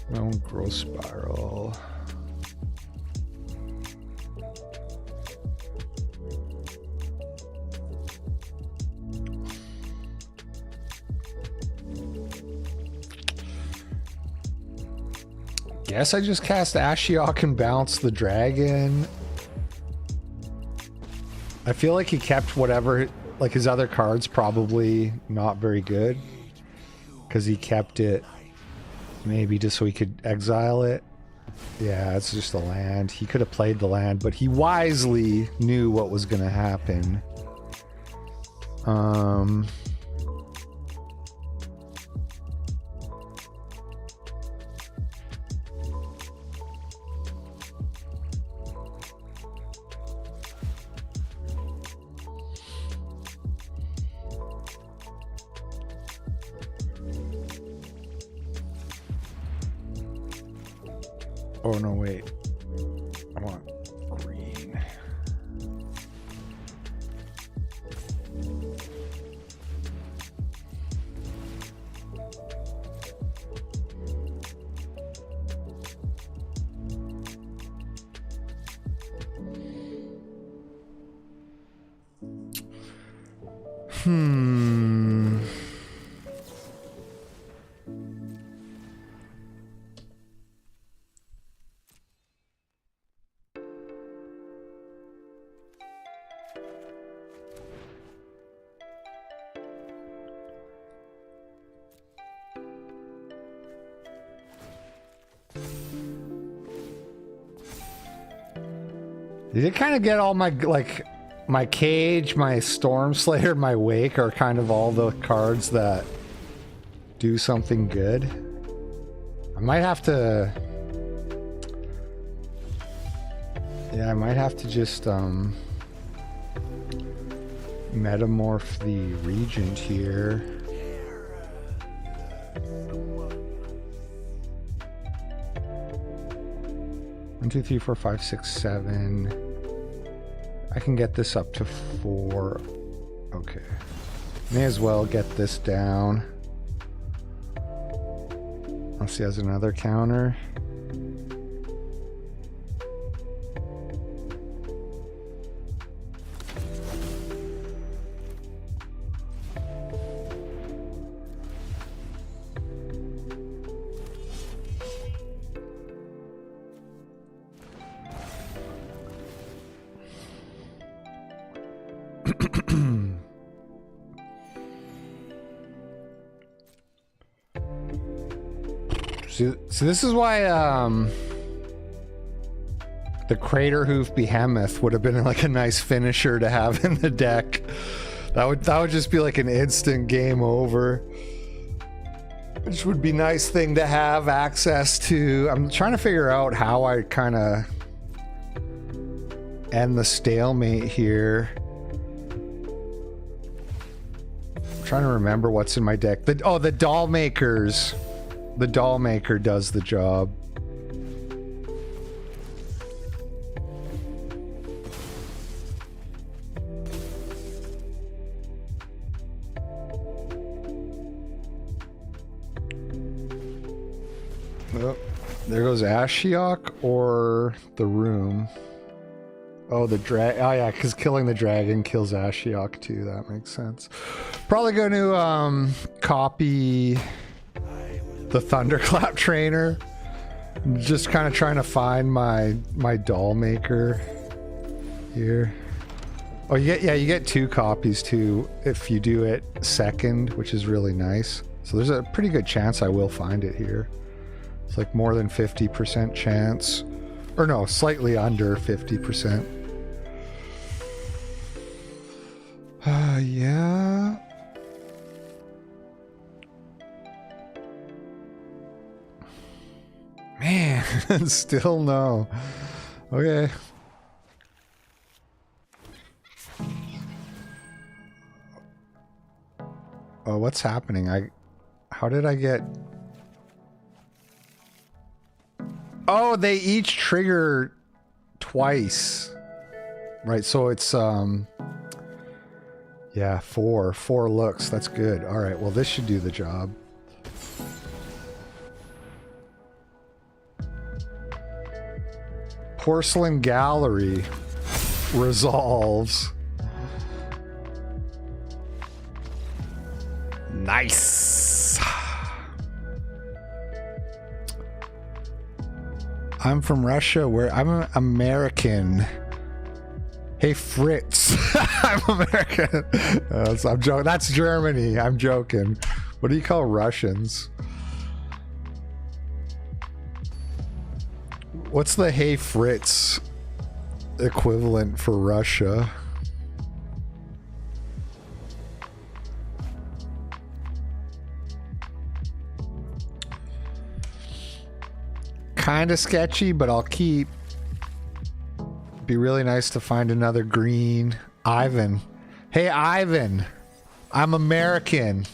No growth spiral. Guess I just cast Ashiok and bounce the dragon. I feel like he kept whatever, like his other cards probably not very good, because he kept it maybe just so he could exile it. Yeah, it's just a land. He could have played the land, but he wisely knew what was going to happen. Oh no, wait. I want green. Did it kind of get all my, like, my Cage, my Storm Slayer, my Wake are kind of all the cards that do something good? I might have to... Yeah, I might have to just, metamorph the Regent here. One, two, three, four, five, six, seven. I can get this up to 4. Okay. May as well get this down. Unless he has another counter. So this is why the Crater Hoof Behemoth would have been like a nice finisher to have in the deck. That would just be like an instant game over. Which would be a nice thing to have access to. I'm trying to figure out how I kind of end the stalemate here. I'm trying to remember what's in my deck. The Doll Makers. The Doll Maker does the job. Oh, there goes Ashiok or the Room. Oh, the drag. Oh yeah, because killing the dragon kills Ashiok too. That makes sense. Probably going to copy the Thunderclap Trainer. Just kind of trying to find my Doll Maker here. Oh, you get 2 copies too if you do it second, which is really nice. So there's a pretty good chance I will find it here. It's like more than 50% chance, or no, slightly under 50%. Yeah. Man, still no. Okay. Oh, what's happening? How did I get... Oh, they each trigger twice. Right, so it's yeah, four looks. That's good. All right, well this should do the job. Porcelain Gallery resolves. Nice. I'm from Russia, where I'm an American. Hey Fritz. I'm American. I'm joking. That's Germany. I'm joking. What do you call Russians? What's the Hey Fritz equivalent for Russia? Kind of sketchy, but I'll keep. Be really nice to find another green. Ivan. Hey Ivan. I'm American.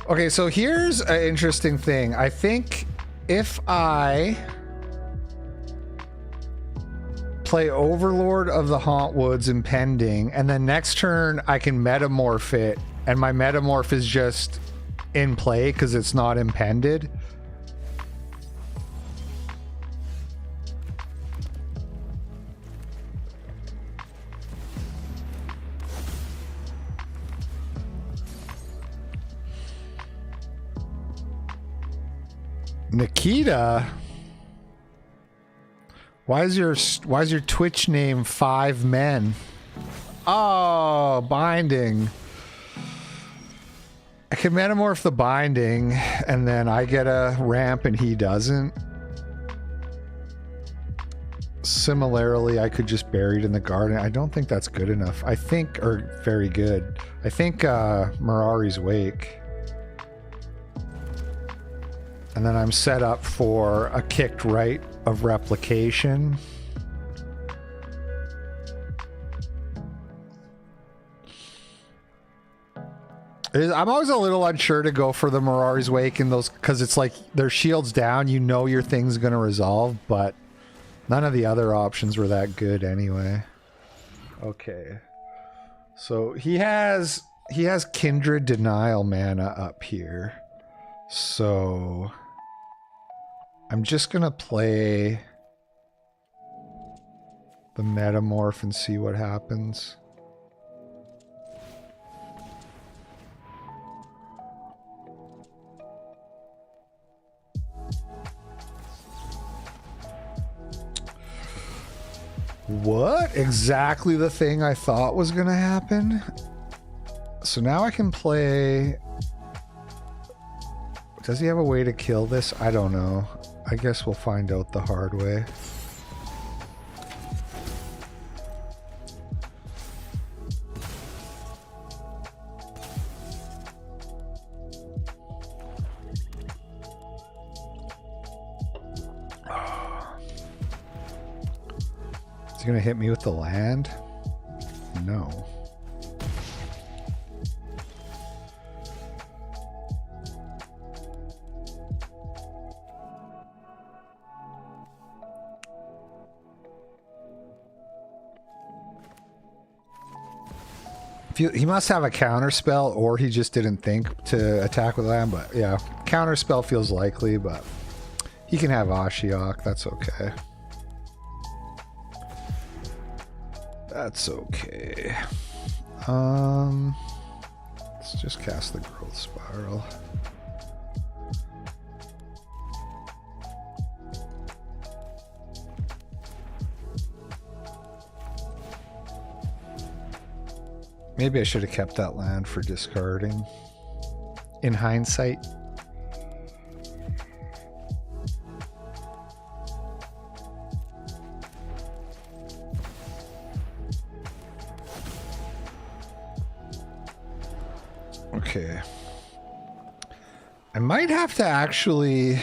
Okay, so here's an interesting thing. I think if I play Overlord of the Hauntwoods Impending, and then next turn I can metamorph it, and my metamorph is just in play because it's not impended. Nikita, why is your Twitch name 5 Men? Oh, binding. I can metamorph the binding, and then I get a ramp and he doesn't. Similarly, I could just bury it in the garden. I don't think that's good enough. I think, or very good. I think Mirari's Wake. And then I'm set up for a kicked right of replication. I'm always a little unsure to go for the Mirari's Wake in those, because it's like their shield's down, you know your thing's going to resolve, but none of the other options were that good anyway. Okay. So he has Kindred Denial mana up here. So I'm just gonna play the Metamorph and see what happens. What? Exactly the thing I thought was gonna happen? So now I can play... Does he have a way to kill this? I don't know. I guess we'll find out the hard way. Is he gonna hit me with the land? No. He must have a counter spell, or he just didn't think to attack with land, but yeah, counter spell feels likely, but he can have Ashiok, that's okay. That's okay. Let's just cast the Growth Spiral. Maybe I should have kept that land for discarding. In hindsight. Okay. I might have to actually...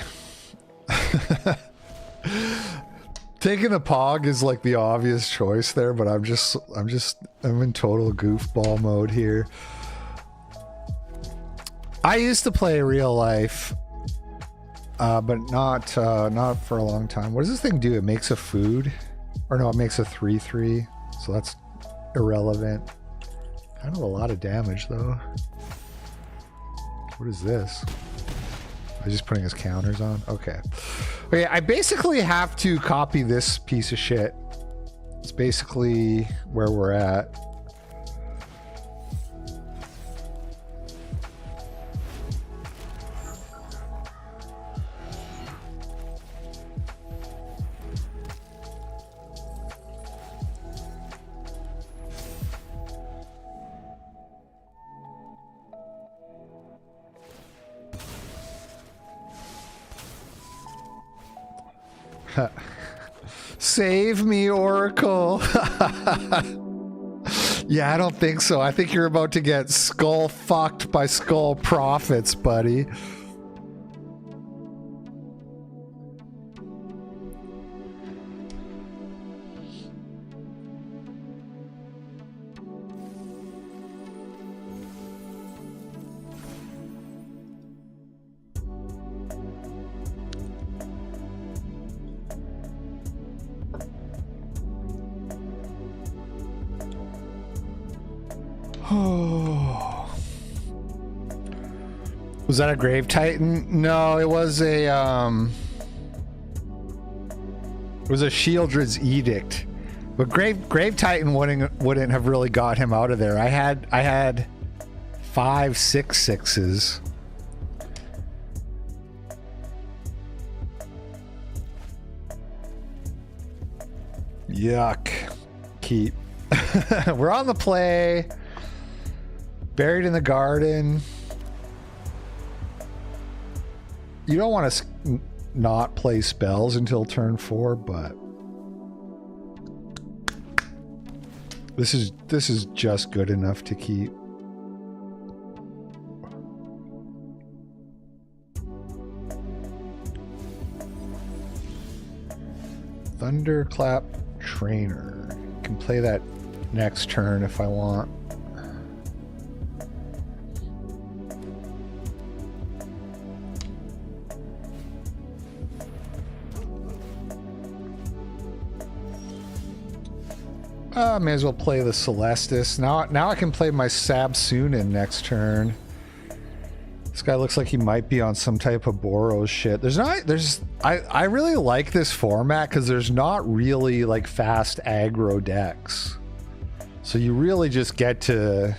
Taking a Pog is like the obvious choice there, but I'm in total goofball mode here. I used to play real life, but not for a long time. What does this thing do? It makes a food? Or no, it makes a 3/3, so that's irrelevant. Kind of a lot of damage though. What is this? I'm just putting his counters on? Okay. Okay, I basically have to copy this piece of shit. It's basically where we're at. Save me, Oracle. Yeah, I don't think so. I think you're about to get skull fucked by skull profits, buddy. Was that a Grave Titan? No, it was a Shieldred's Edict. But Grave Titan wouldn't have really got him out of there. I had 5 6/6s. Yuck. Keep. We're on the play. Buried in the Garden. You don't want to not play spells until turn 4, but this is just good enough to keep. Thunderclap Trainer. Can play that next turn if I want. May as well play the Celestis. Now I can play my Sabsunin next turn. This guy looks like he might be on some type of Boros shit. I really like this format because there's not really like fast aggro decks. So you really just get to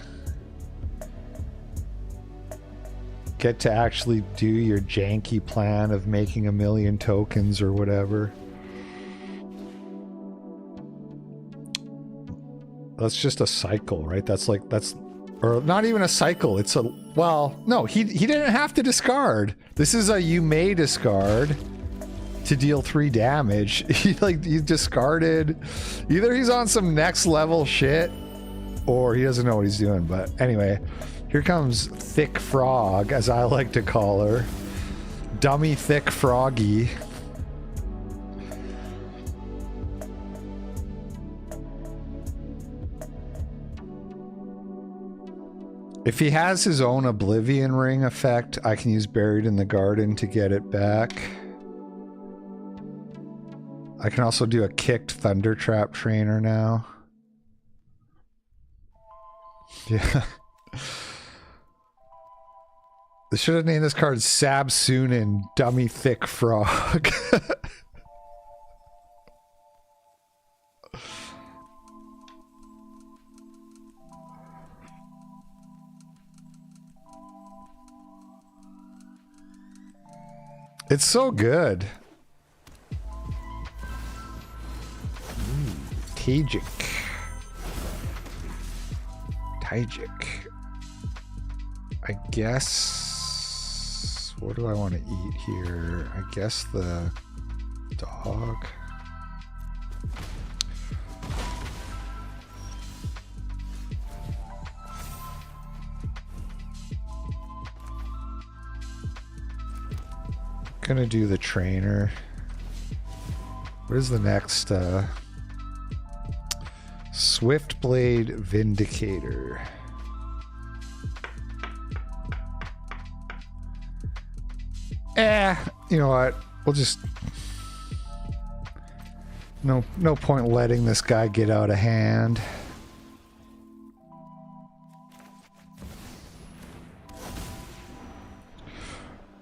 actually do your janky plan of making a million tokens or whatever. That's just a cycle, right? Or not even a cycle. It's a, well, no, he didn't have to discard. This is a you may discard to deal 3 damage. He discarded. Either he's on some next level shit or he doesn't know what he's doing. But anyway, here comes Thick Frog, as I like to call her. Dummy Thick Froggy. If he has his own Oblivion Ring effect, I can use Buried in the Garden to get it back. I can also do a kicked Thundertrap Trainer now. Yeah. They should have named this card Sabsunin, Dummy Thick Frog. It's so good. Tajic. Kaijik. I guess... What do I want to eat here? I guess the dog. Gonna do the trainer. What is the next? Swiftblade Vindicator. You know what? We'll just... No point letting this guy get out of hand.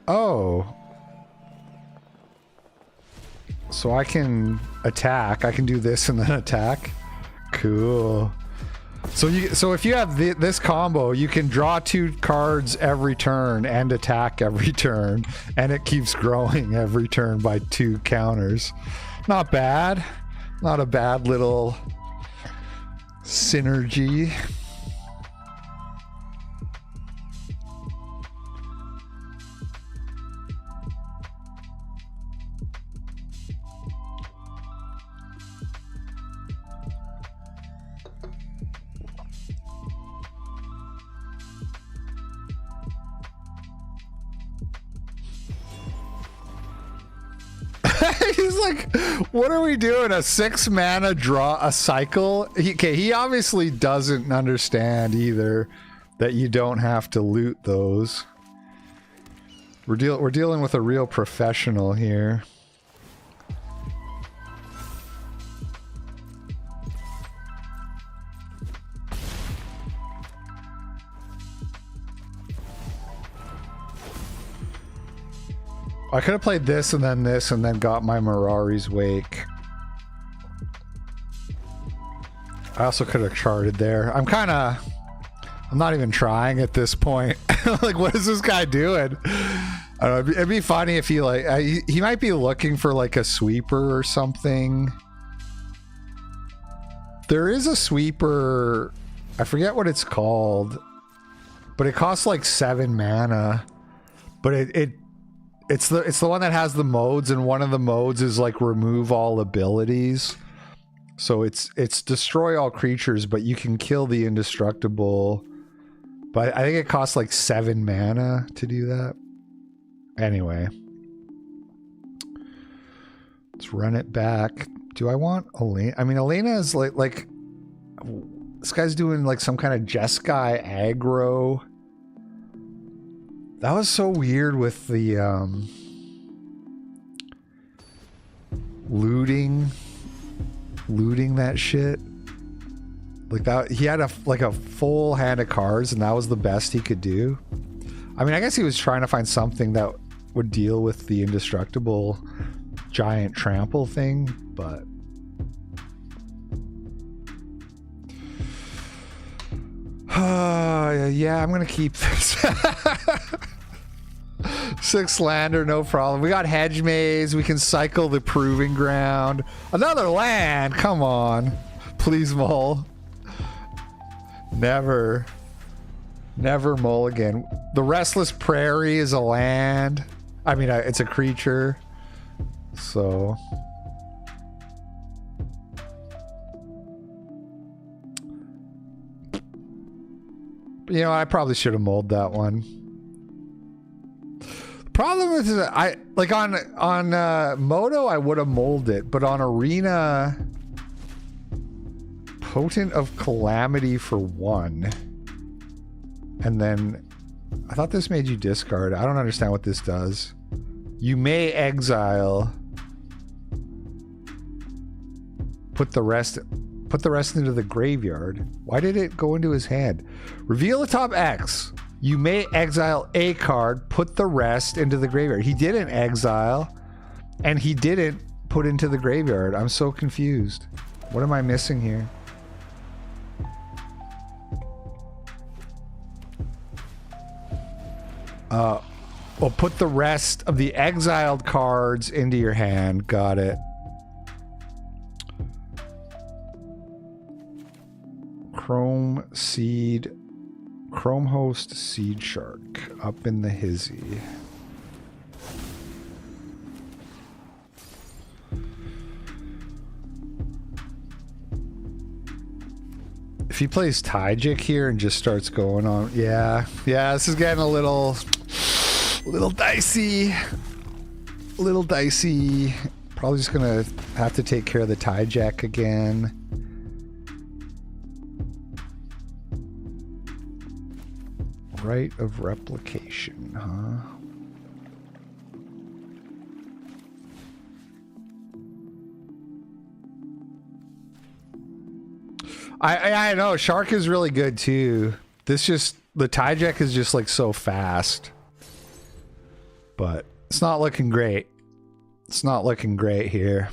Oh. So I can attack. I can do this and then attack. Cool. So if you have this combo, you can draw 2 cards every turn and attack every turn, and it keeps growing every turn by 2 counters. Not bad. Not a bad little synergy. He's like, what are we doing? A 6 mana draw a cycle? He obviously doesn't understand either that you don't have to loot those. We're dealing with a real professional here. I could have played this and then got my Mirari's Wake. I also could have charted there. I'm not even trying at this point. Like, what is this guy doing? I don't know, it'd be funny if he he might be looking for like a sweeper or something. There is a sweeper, I forget what it's called, but it costs like 7 mana. But it's the one that has the modes, and one of the modes is like remove all abilities. So it's destroy all creatures, but you can kill the indestructible. But I think it costs like 7 mana to do that. Anyway. Let's run it back. Do I want Elena? I mean, Elena is like this guy's doing like some kind of Jeskai aggro. That was so weird with the looting that shit. Like that, he had a full hand of cards, and that was the best he could do. I mean, I guess he was trying to find something that would deal with the indestructible giant trample thing, but yeah, I'm gonna keep this. 6 lander, no problem. We got Hedge Maze. We can cycle the Proving Ground. Another land. Come on, please, Mole. Never mulligan. The Restless Prairie is a land. I mean, it's a creature. So. You know, I probably should have mulled that one. The problem is that I like on Moto I would have mulled it, but on Arena, Potent of Calamity for 1, and then I thought this made you discard. I don't understand what this does. You may exile. Put the rest into the graveyard. Why did it go into his hand? Reveal the top X. You may exile a card, put the rest into the graveyard. He didn't exile, and he didn't put into the graveyard. I'm so confused. What am I missing here? Well, put the rest of the exiled cards into your hand. Got it. Chrome Host Seed Shark up in the hizzy. If he plays Taijik here and just starts going on, yeah, this is getting a little dicey. A little dicey. Probably just gonna have to take care of the Taijik again. Right of replication, huh? I know Shark is really good too. The Taijik is just like so fast, but it's not looking great. It's not looking great here.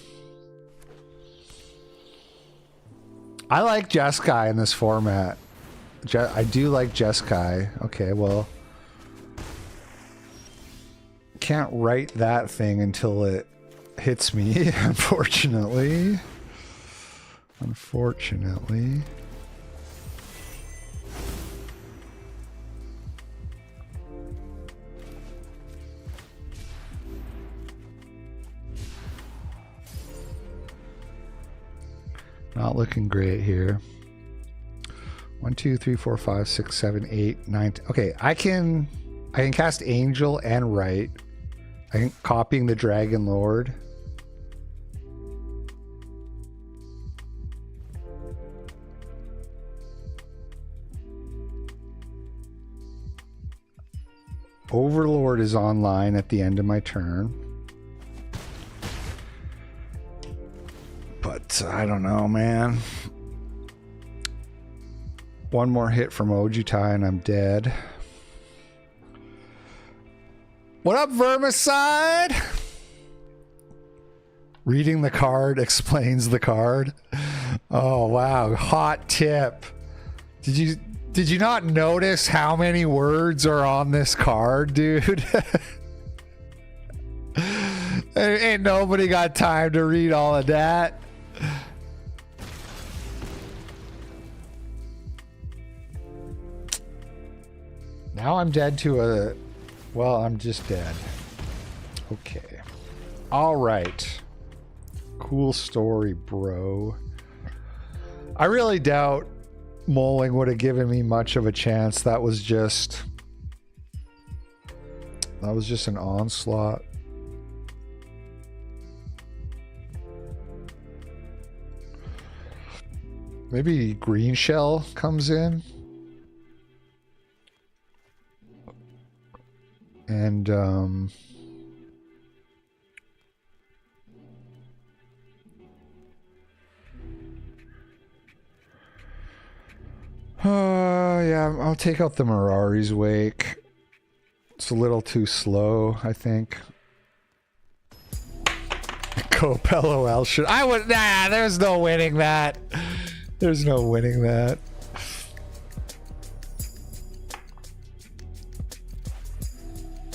I like Jeskai in this format. I do like Jeskai. Okay, well, can't write that thing until it hits me, unfortunately. Unfortunately. Not looking great here. 1, 2, 3, 4, 5, 6, 7, 8, 9. Okay, I can cast Angel and Write. I think copying the Dragon Lord. Overlord is online at the end of my turn. But I don't know, man. One more hit from Ojutai and I'm dead. What up, Vermicide? Reading the card explains the card. Oh, wow. Hot tip. Did you not notice how many words are on this card, dude? Ain't nobody got time to read all of that. Now I'm dead to a... Well, I'm just dead. Okay. All right. Cool story, bro. I really doubt Moling would have given me much of a chance. That was just an onslaught. Maybe Green Shell comes in. And yeah, I'll take out the Mirari's Wake. It's a little too slow, I think. Copello should... I would... Nah, there's no winning that. There's no winning that.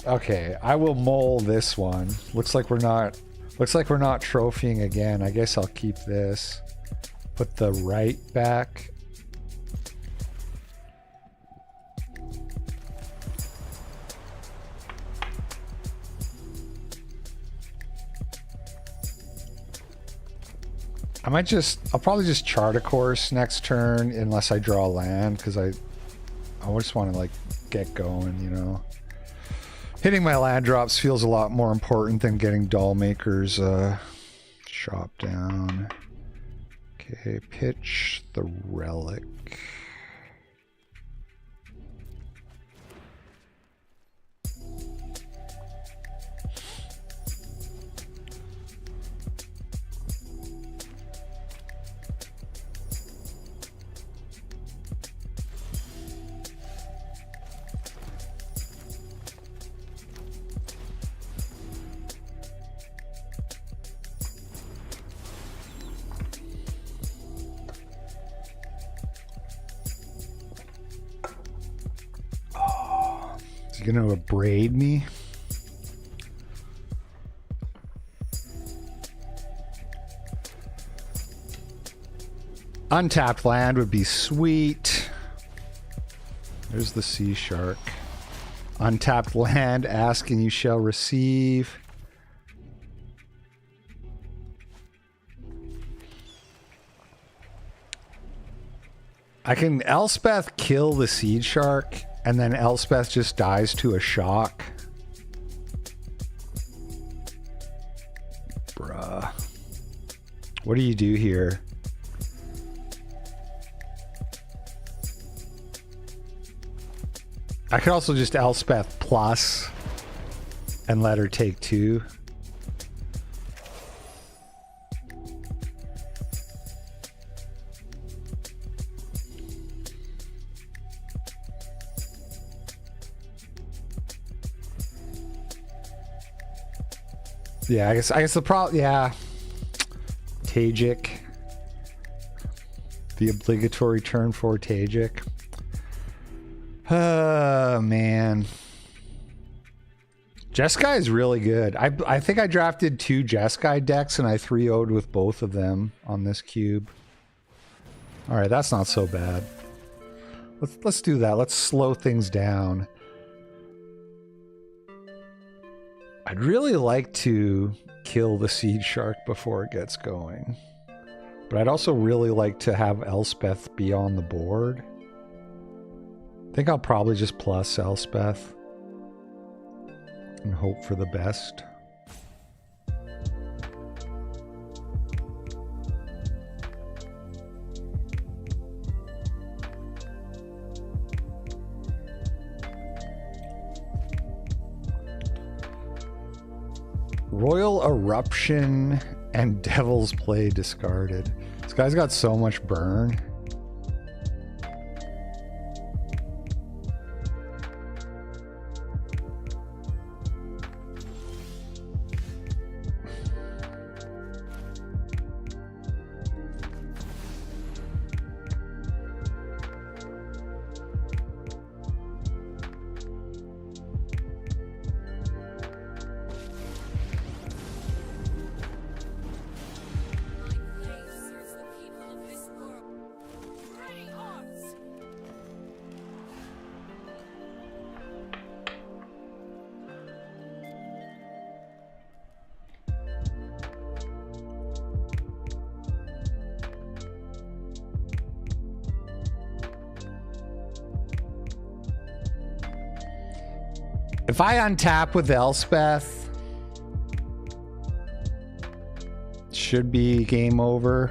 Okay, I will mole this one. Looks like we're not trophying again. I guess I'll keep this. Put the right back. I'll probably just chart a course next turn unless I draw land, because I just want to like get going, you know. Hitting my land drops feels a lot more important than getting Dollmaker's shop down. Okay, pitch the Relic. You gonna braid me? Untapped land would be sweet. There's the sea shark. Untapped land, ask and you shall receive. I can Elspeth kill the seed shark, and then Elspeth just dies to a shock. Bruh. What do you do here? I could also just Elspeth plus and let her take 2. Yeah, I guess the problem, yeah. Tajic. The obligatory turn for Tajic. Oh, man. Jeskai is really good. I think I drafted 2 Jeskai decks and I 3-0'd with both of them on this cube. Alright, that's not so bad. Let's do that. Let's slow things down. I'd really like to kill the seed shark before it gets going. But I'd also really like to have Elspeth be on the board. I think I'll probably just plus Elspeth and hope for the best. Royal Eruption and Devil's Play discarded. This guy's got so much burn. If I untap with Elspeth, should be game over.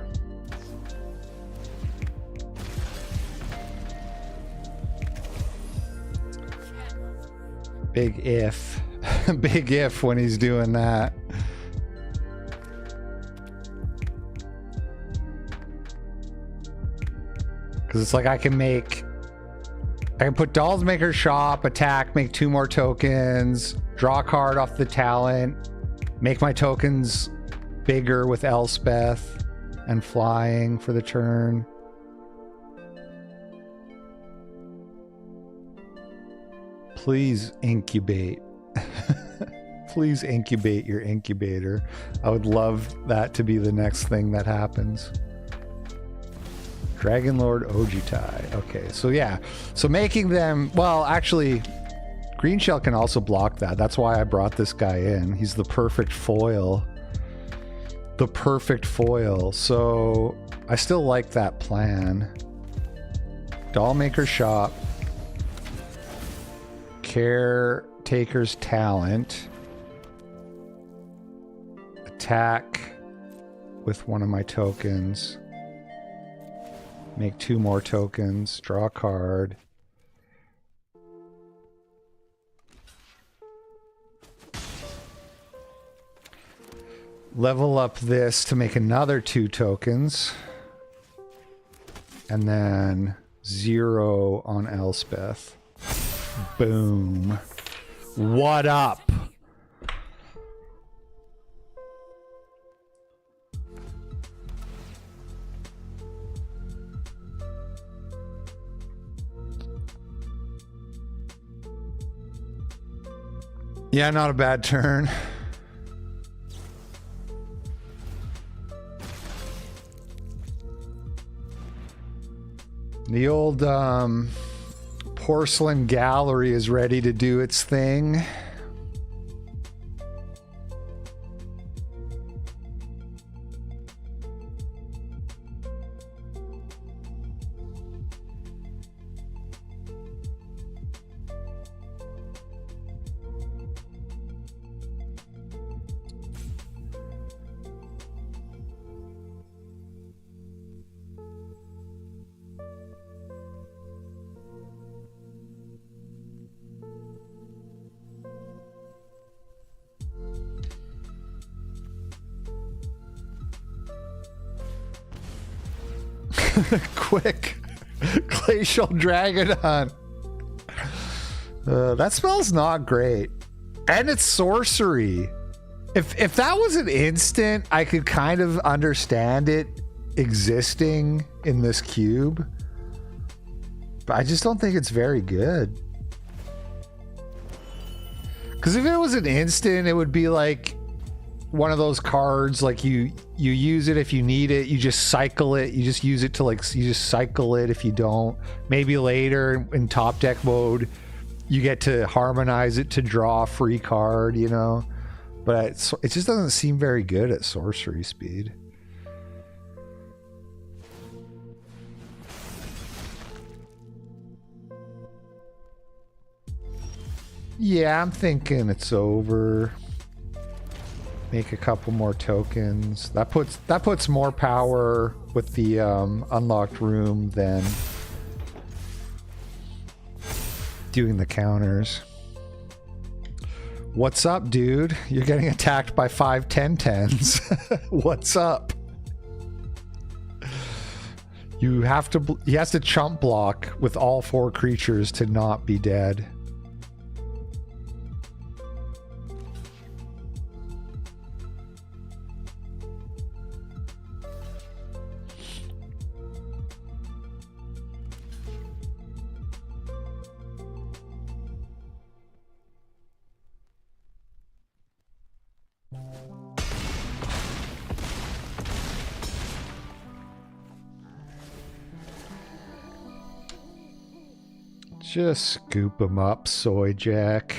Big if. Big if when he's doing that. Because it's like I can put Doll's Maker Shop, attack, make 2 more tokens, draw a card off the talent, make my tokens bigger with Elspeth and flying for the turn. Please incubate. Please incubate your incubator. I would love that to be the next thing that happens. Dragon Lord Ojutai. Okay, so yeah. So making them... Well, actually, Green Shell can also block that. That's why I brought this guy in. He's the perfect foil. The perfect foil. So I still like that plan. Dollmaker Shop. Caretaker's Talent. Attack with one of my tokens. Make 2 more tokens, draw a card. Level up this to make another 2 tokens. And then 0 on Elspeth. Boom. What up? Yeah, not a bad turn. The old porcelain gallery is ready to do its thing. Quick glacial dragon hunt. That smells not great, and it's sorcery. If that was an instant, I could kind of understand it existing in this cube, but I just don't think it's very good. Because if it was an instant, it would be like one of those cards, like you use it if you need it, you just cycle it, you just use it to like, you just cycle it if you don't. Maybe later in top deck mode, you get to harmonize it to draw a free card, you know? But it just doesn't seem very good at sorcery speed. Yeah, I'm thinking it's over. Make a couple more tokens. That puts more power with the unlocked room than doing the counters. What's up, dude? You're getting attacked by 5 10-10s. What's up? He has to chump block with all 4 creatures to not be dead. Just scoop him up, Soy Jack.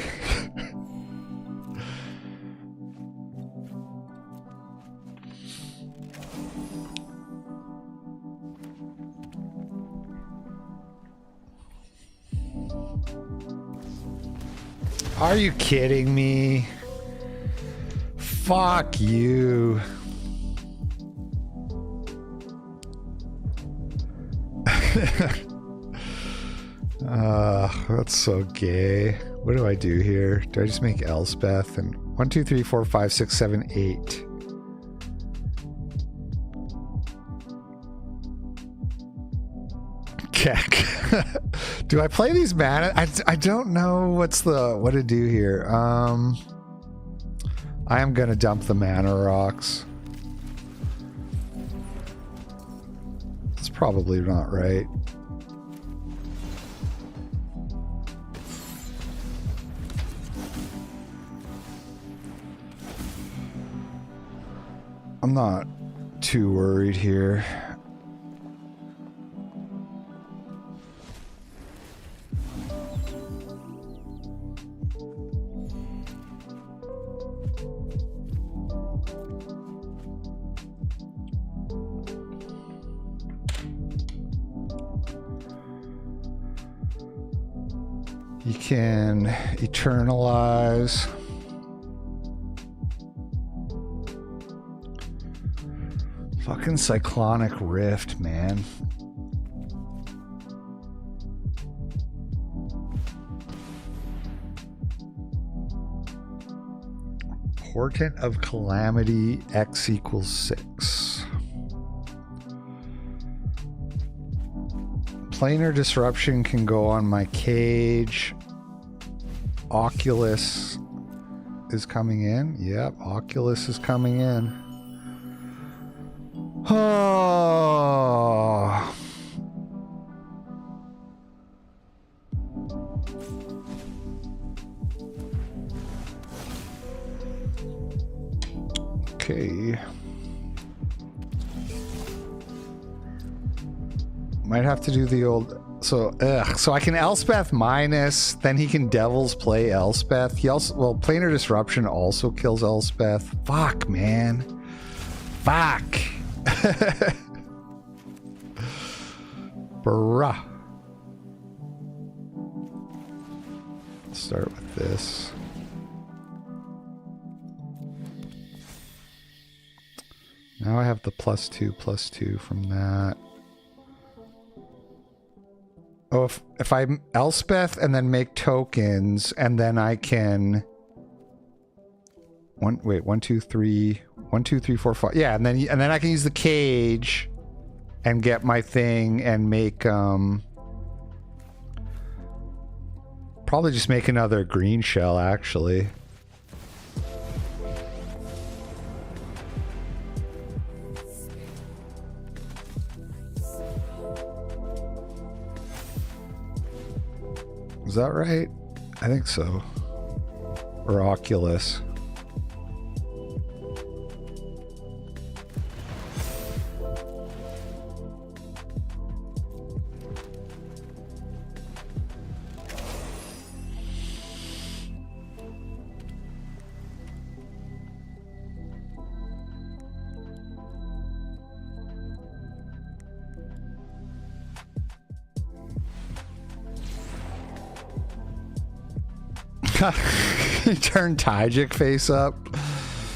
Are you kidding me? Fuck you. That's so gay. What do I do here? Do I just make Elspeth and 1, 2, 3, 4, 5, 6, 7, 8? Keck. Do I play these mana? I don't know what to do here. I am gonna dump the mana rocks. It's probably not right. I'm not too worried here. You can eternalize. Fucking Cyclonic Rift, man. Portent of Calamity, X equals 6. Planar Disruption can go on my Cage. Oculus is coming in. Yep, Oculus is coming in. Oh. Okay. Might have to do the old... So, so I can Elspeth minus, then he can Devil's Play Elspeth. He also... Well, Planar Disruption also kills Elspeth. Fuck, man. Fuck. Bruh. Let's start with this. Now I have the +2/+2 from that. Oh, if I Elspeth and then make tokens, and then I can... Wait, 1, 2, 3... 1, 2, 3, 4, 5... Yeah, and then I can use the cage and get my thing and make... Probably just make another green shell, actually. Is that right? I think so. Or Oculus. Turn Tajik face up.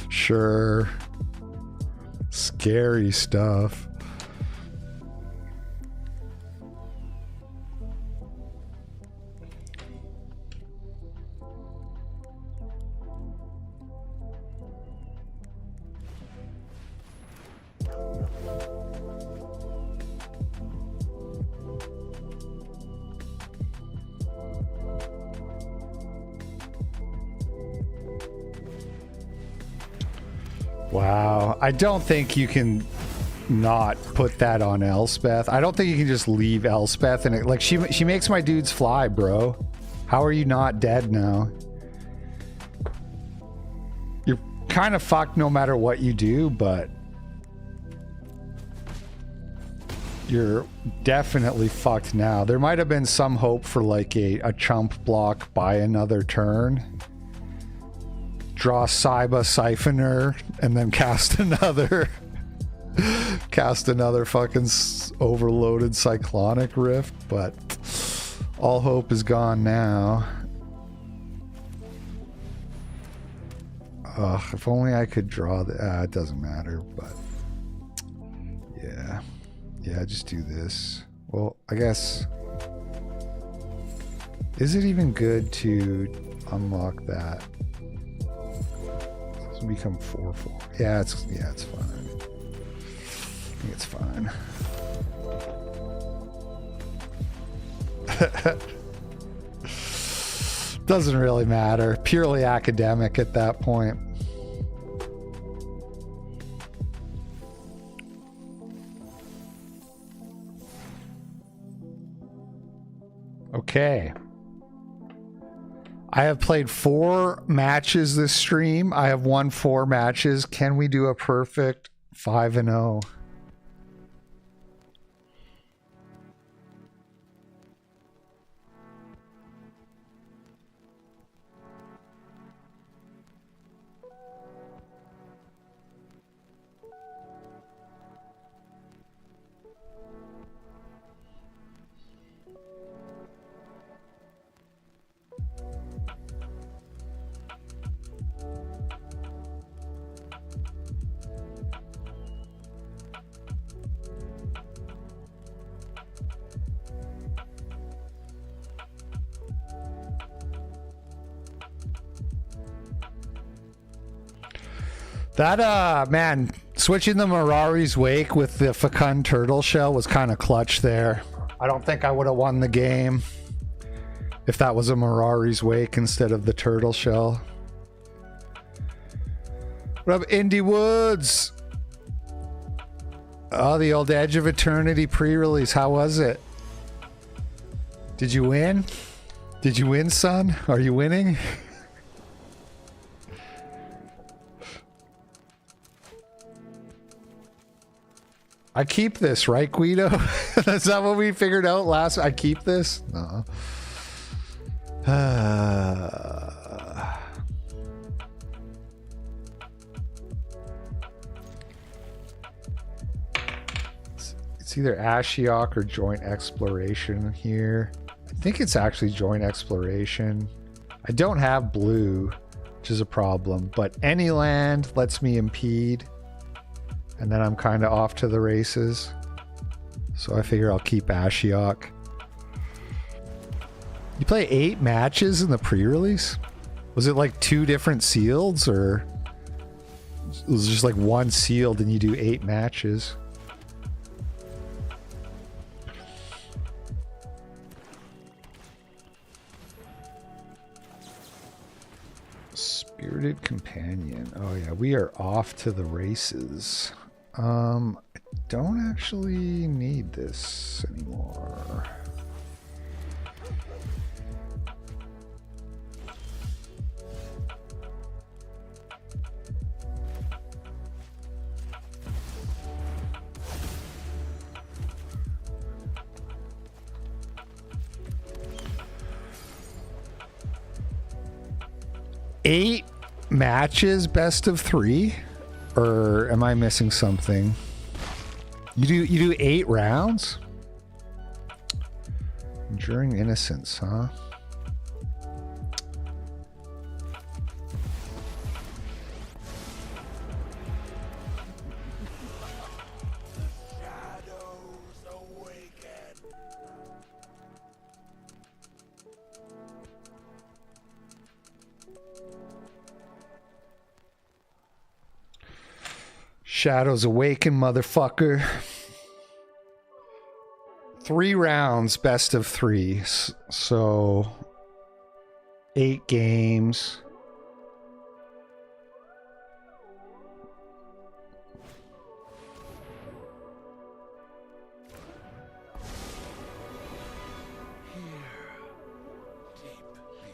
Sure. Scary stuff. Wow, I don't think you can not put that on Elspeth. I don't think you can just leave Elspeth and it, like she makes my dudes fly, bro. How are you not dead now? You're kind of fucked no matter what you do, but you're definitely fucked now. There might have been some hope for like a chump block by another turn. Draw Saiba Siphoner and then cast another fucking overloaded Cyclonic Rift, but all hope is gone now. Ugh, if only I could draw the... it doesn't matter, but... Yeah, just do this. Well, I guess... Is it even good to unlock that? Become 4/4. Yeah, it's fine. I think it's fine. Doesn't really matter. Purely academic at that point. Okay. I have played 4 matches this stream. I have won 4 matches. Can we do a perfect 5-0? That, man, switching the Mirari's Wake with the Fecund Turtle Shell was kind of clutch there. I don't think I would have won the game if that was a Mirari's Wake instead of the Turtle Shell. What up, Indie Woods? Oh, the old Edge of Eternity pre-release. How was it? Did you win? Did you win, son? Are you winning? I keep this, right, Guido? That's not what we figured out last. I keep this? No. It's either Ashiok or Joint Exploration here. I think it's actually Joint Exploration. I don't have blue, which is a problem, but any land lets me impede, and then I'm kind of off to the races. So I figure I'll keep Ashiok. You play 8 matches in the pre-release? Was it like 2 different sealeds, or was it just like 1 sealed and you do 8 matches? Spirited Companion. Oh yeah, we are off to the races. I don't actually need this anymore. Eight matches, best of 3, or am I missing something? You do 8 rounds? Enduring Innocence, huh? Shadows Awaken, motherfucker. 3 rounds, best of 3. So 8 games.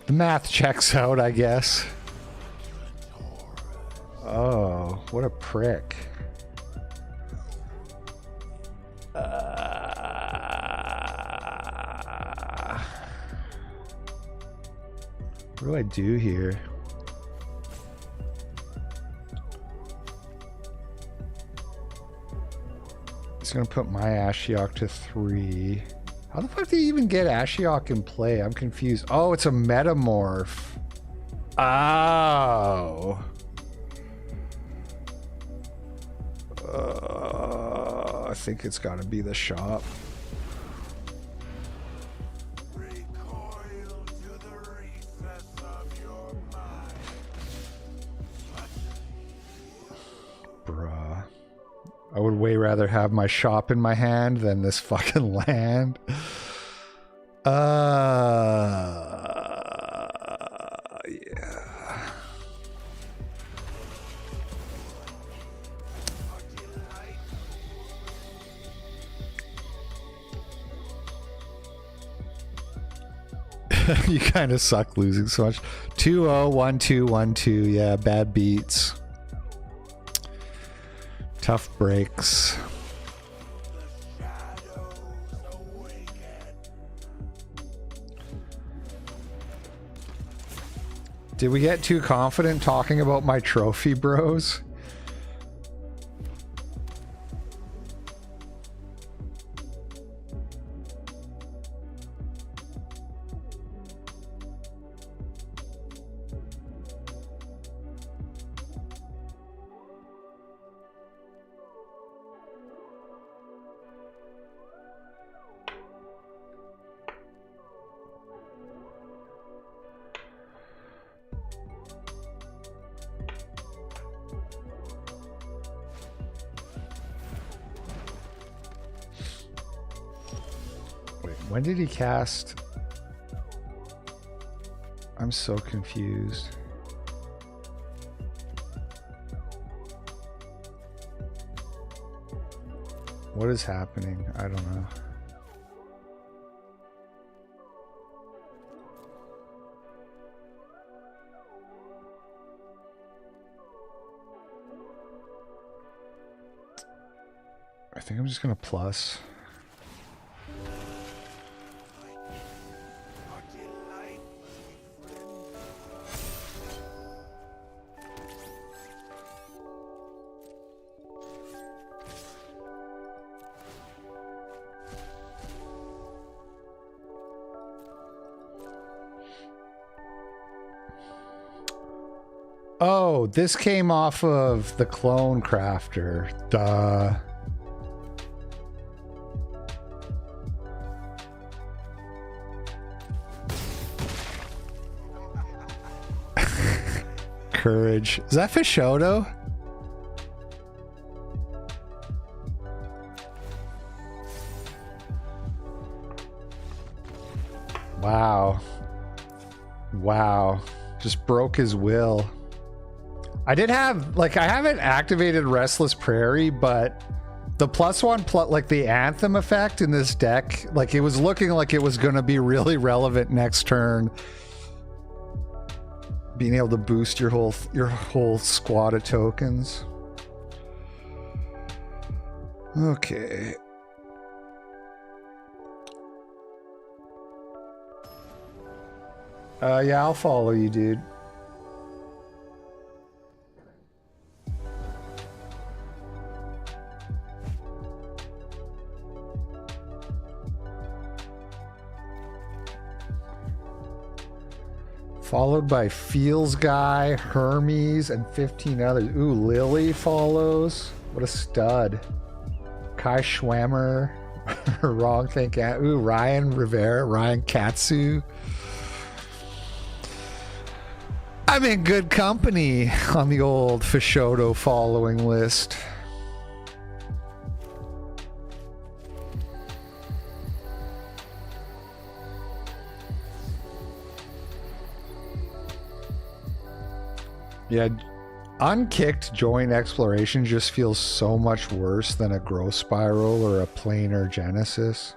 The math checks out, I guess. Oh, what a prick. What do I do here? It's gonna put my Ashiok to 3. How the fuck do you even get Ashiok in play? I'm confused. Oh, it's a metamorph. Oh. I think it's gotta be the shop. Bruh. I would way rather have my shop in my hand than this fucking land. Yeah. You kind of suck losing so much. 2-0, 1-2, 1-2. Yeah, bad beats. Tough breaks. Did we get too confident talking about my trophy, bros? When did he cast? I'm so confused. What is happening? I don't know. I think I'm just gonna plus. Oh, this came off of the Clone Crafter. Duh. Courage. Is that Fishoto? Wow. Wow. Just broke his will. I did have, like, I haven't activated Restless Prairie, but the +1, like the Anthem effect in this deck, like it was looking like it was going to be really relevant next turn. Being able to boost your whole squad of tokens. Okay. Yeah, I'll follow you, dude. Followed by Feels Guy, Hermes, and 15 others. Ooh, Lily follows. What a stud. Kai Schwammer. Wrong thing. Ooh, Ryan Rivera, Ryan Katsu. I'm in good company on the old Fishoto following list. Yeah, unkicked joint exploration just feels so much worse than a growth spiral or a planar genesis.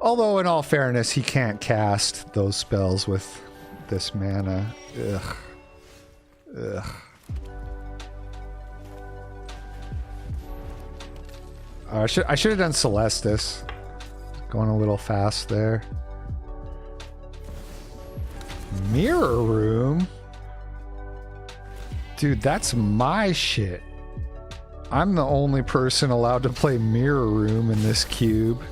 Although, in all fairness, he can't cast those spells with this mana. Ugh. Ugh. I should have done Celestis. Going a little fast there. Mirror Room? Dude, that's my shit. I'm the only person allowed to play Mirror Room in this cube.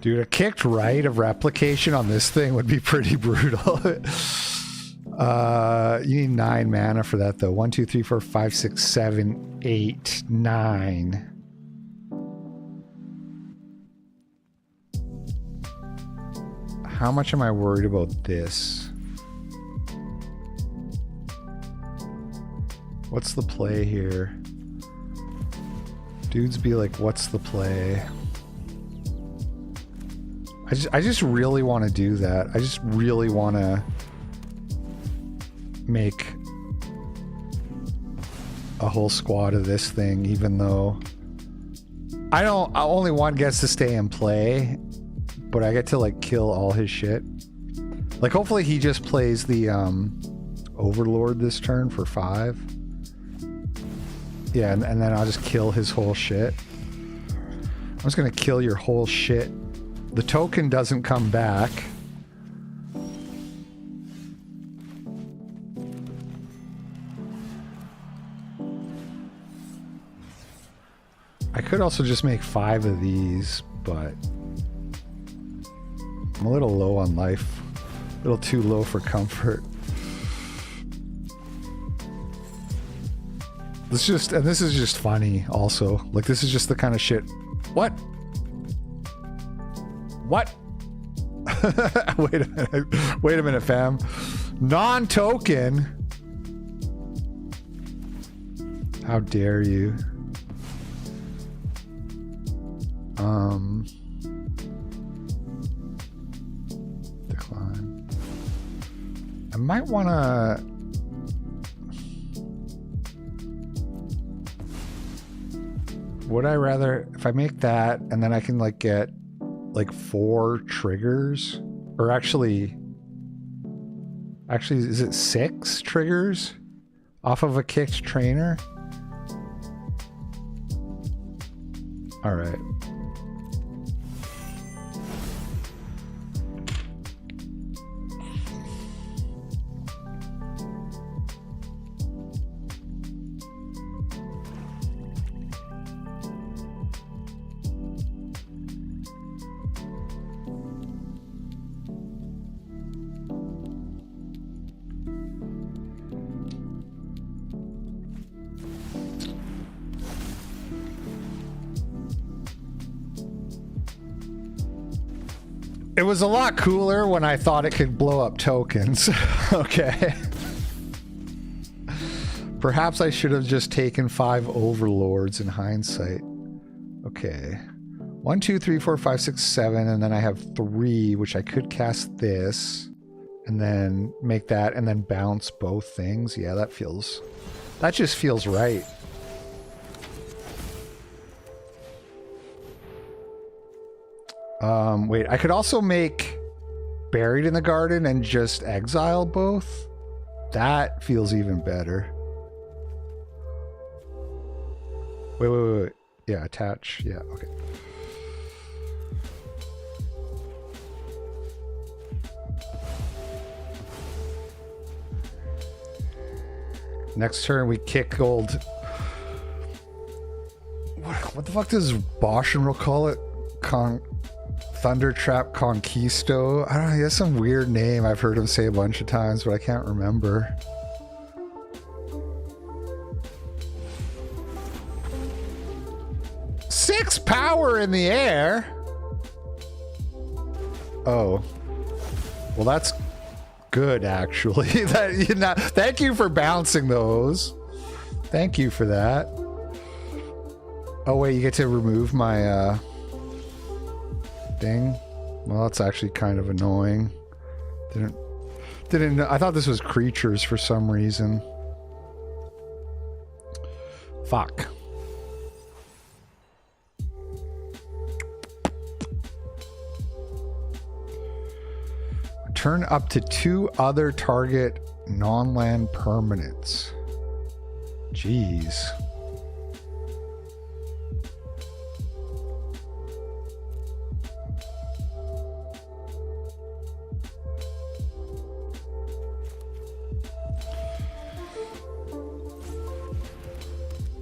Dude, a kicked right of replication on this thing would be pretty brutal. You need 9 mana for that, though. 1, 2, 3, 4, 5, 6, 7, 8, 9. How much am I worried about this? What's the play here? Dudes be like, what's the play? I just really want to do that. I just really want to make a whole squad of this thing, even though only one gets to stay and play, but I get to like kill all his shit. Like hopefully he just plays the Overlord this turn for 5. Yeah, and then I'll just kill his whole shit. I'm just gonna kill your whole shit. The token doesn't come back. I could also just make 5 of these, but I'm a little low on life. A little too low for comfort. This is just funny also. Like this is just the kind of shit. What? What? Wait a minute. Wait a minute, fam. Non-token? How dare you? I might want to... Would I rather... If I make that, and then I can, like, get, like, 4 triggers? Or actually... Actually, is it 6 triggers? Off of a kicked trainer? Alright. It was a lot cooler when I thought it could blow up tokens. Okay. Perhaps I should have just taken 5 overlords in hindsight. Okay. 1, 2, 3, 4, 5, 6, 7, and then I have 3, which I could cast this, and then make that, and then bounce both things. Yeah, that just feels right. Wait, I could also make Buried in the Garden and just exile both. That feels even better. Wait. Yeah, attach. Yeah, okay. Next turn we kick old... What the fuck does Boshenro call it? Thundertrap Conquisto? I don't know, he has some weird name I've heard him say a bunch of times, but I can't remember. Six power in the air? Oh. Well, that's good, actually. Thank you for bouncing those. Thank you for that. Oh, wait, you get to remove my, thing. Well, that's actually kind of annoying. Didn't know. I thought this was creatures for some reason. Fuck. Turn up to 2 other target non-land permanents. Jeez.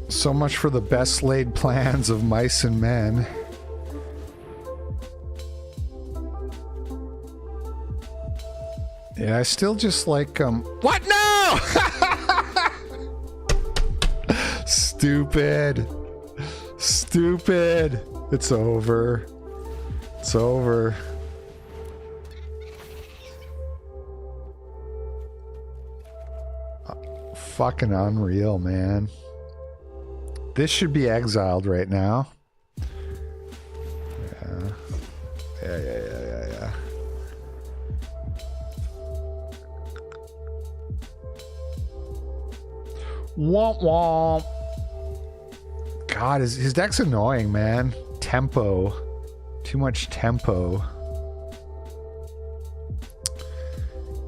So much for the best laid plans of mice and men. Yeah, I still just like, what? No! Stupid. Stupid. It's over. It's over. Fucking unreal, man. This should be exiled right now. Yeah. Womp womp. God, his deck's annoying, man. Tempo. Too much tempo.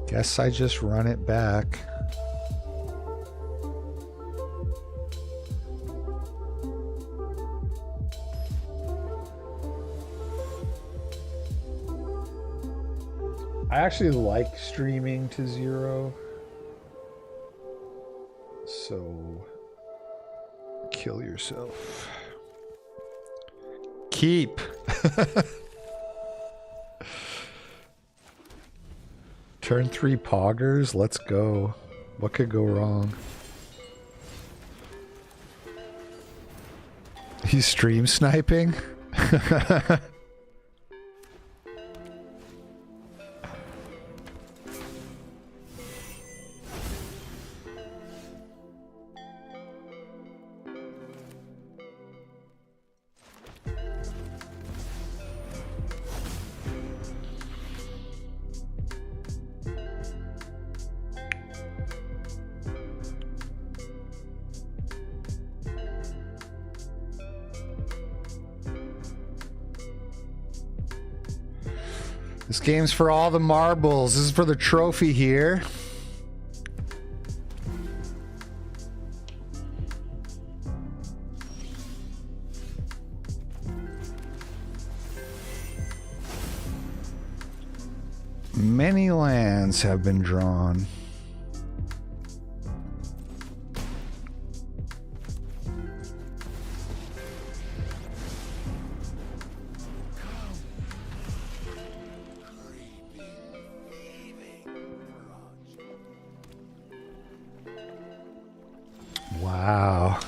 Guess I just run it back. I actually like streaming to 0. So, kill yourself. Keep. Turn 3 poggers. Let's go. What could go wrong? He's stream sniping? This game's for all the marbles. This is for the trophy here. Many lands have been drawn. Wow.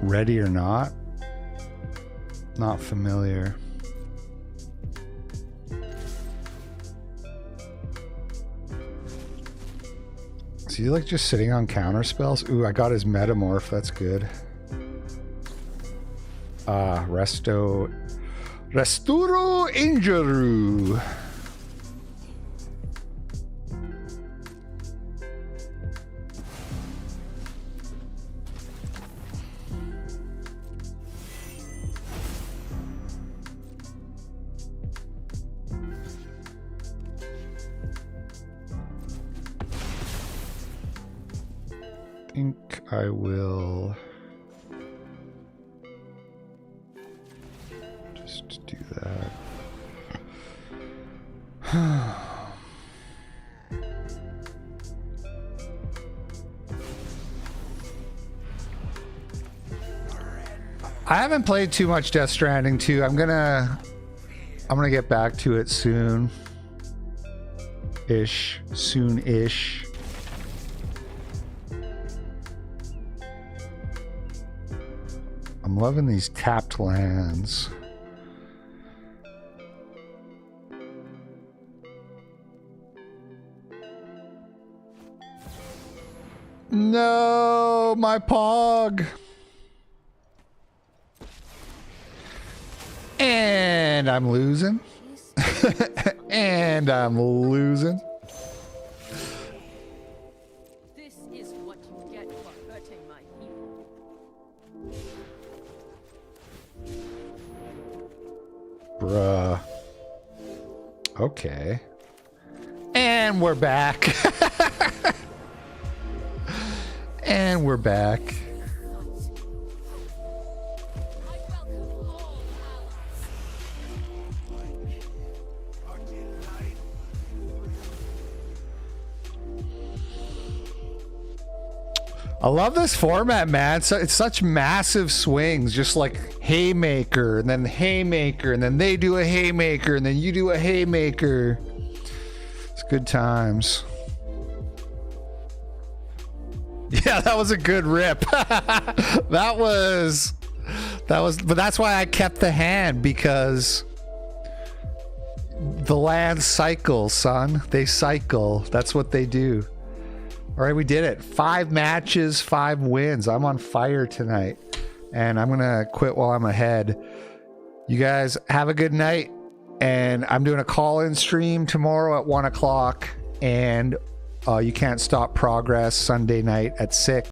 Ready or not? Not familiar. Is he like just sitting on counter spells? Ooh, I got his metamorph. That's good. Resturo Injuru. I think I will just do that. I haven't played too much Death Stranding 2. I'm gonna get back to it soon. Soon-ish. I'm loving these tapped lands. No, my Pog. And I'm losing. And I'm losing. This is what you get for hurting my hero. Bruh. Okay. And we're back. And we're back. I love this format, man. So it's such massive swings, just like haymaker, and then haymaker, and then they do a haymaker, and then you do a haymaker. It's good times. Yeah, that was a good rip. that was, but that's why I kept the hand, because the lands cycle, son. They cycle. That's what they do. All right, we did it. 5 matches, 5 wins. I'm on fire tonight, and I'm gonna quit while I'm ahead. You guys have a good night, and I'm doing a call-in stream tomorrow at 1 o'clock, and you can't stop progress Sunday night at 6.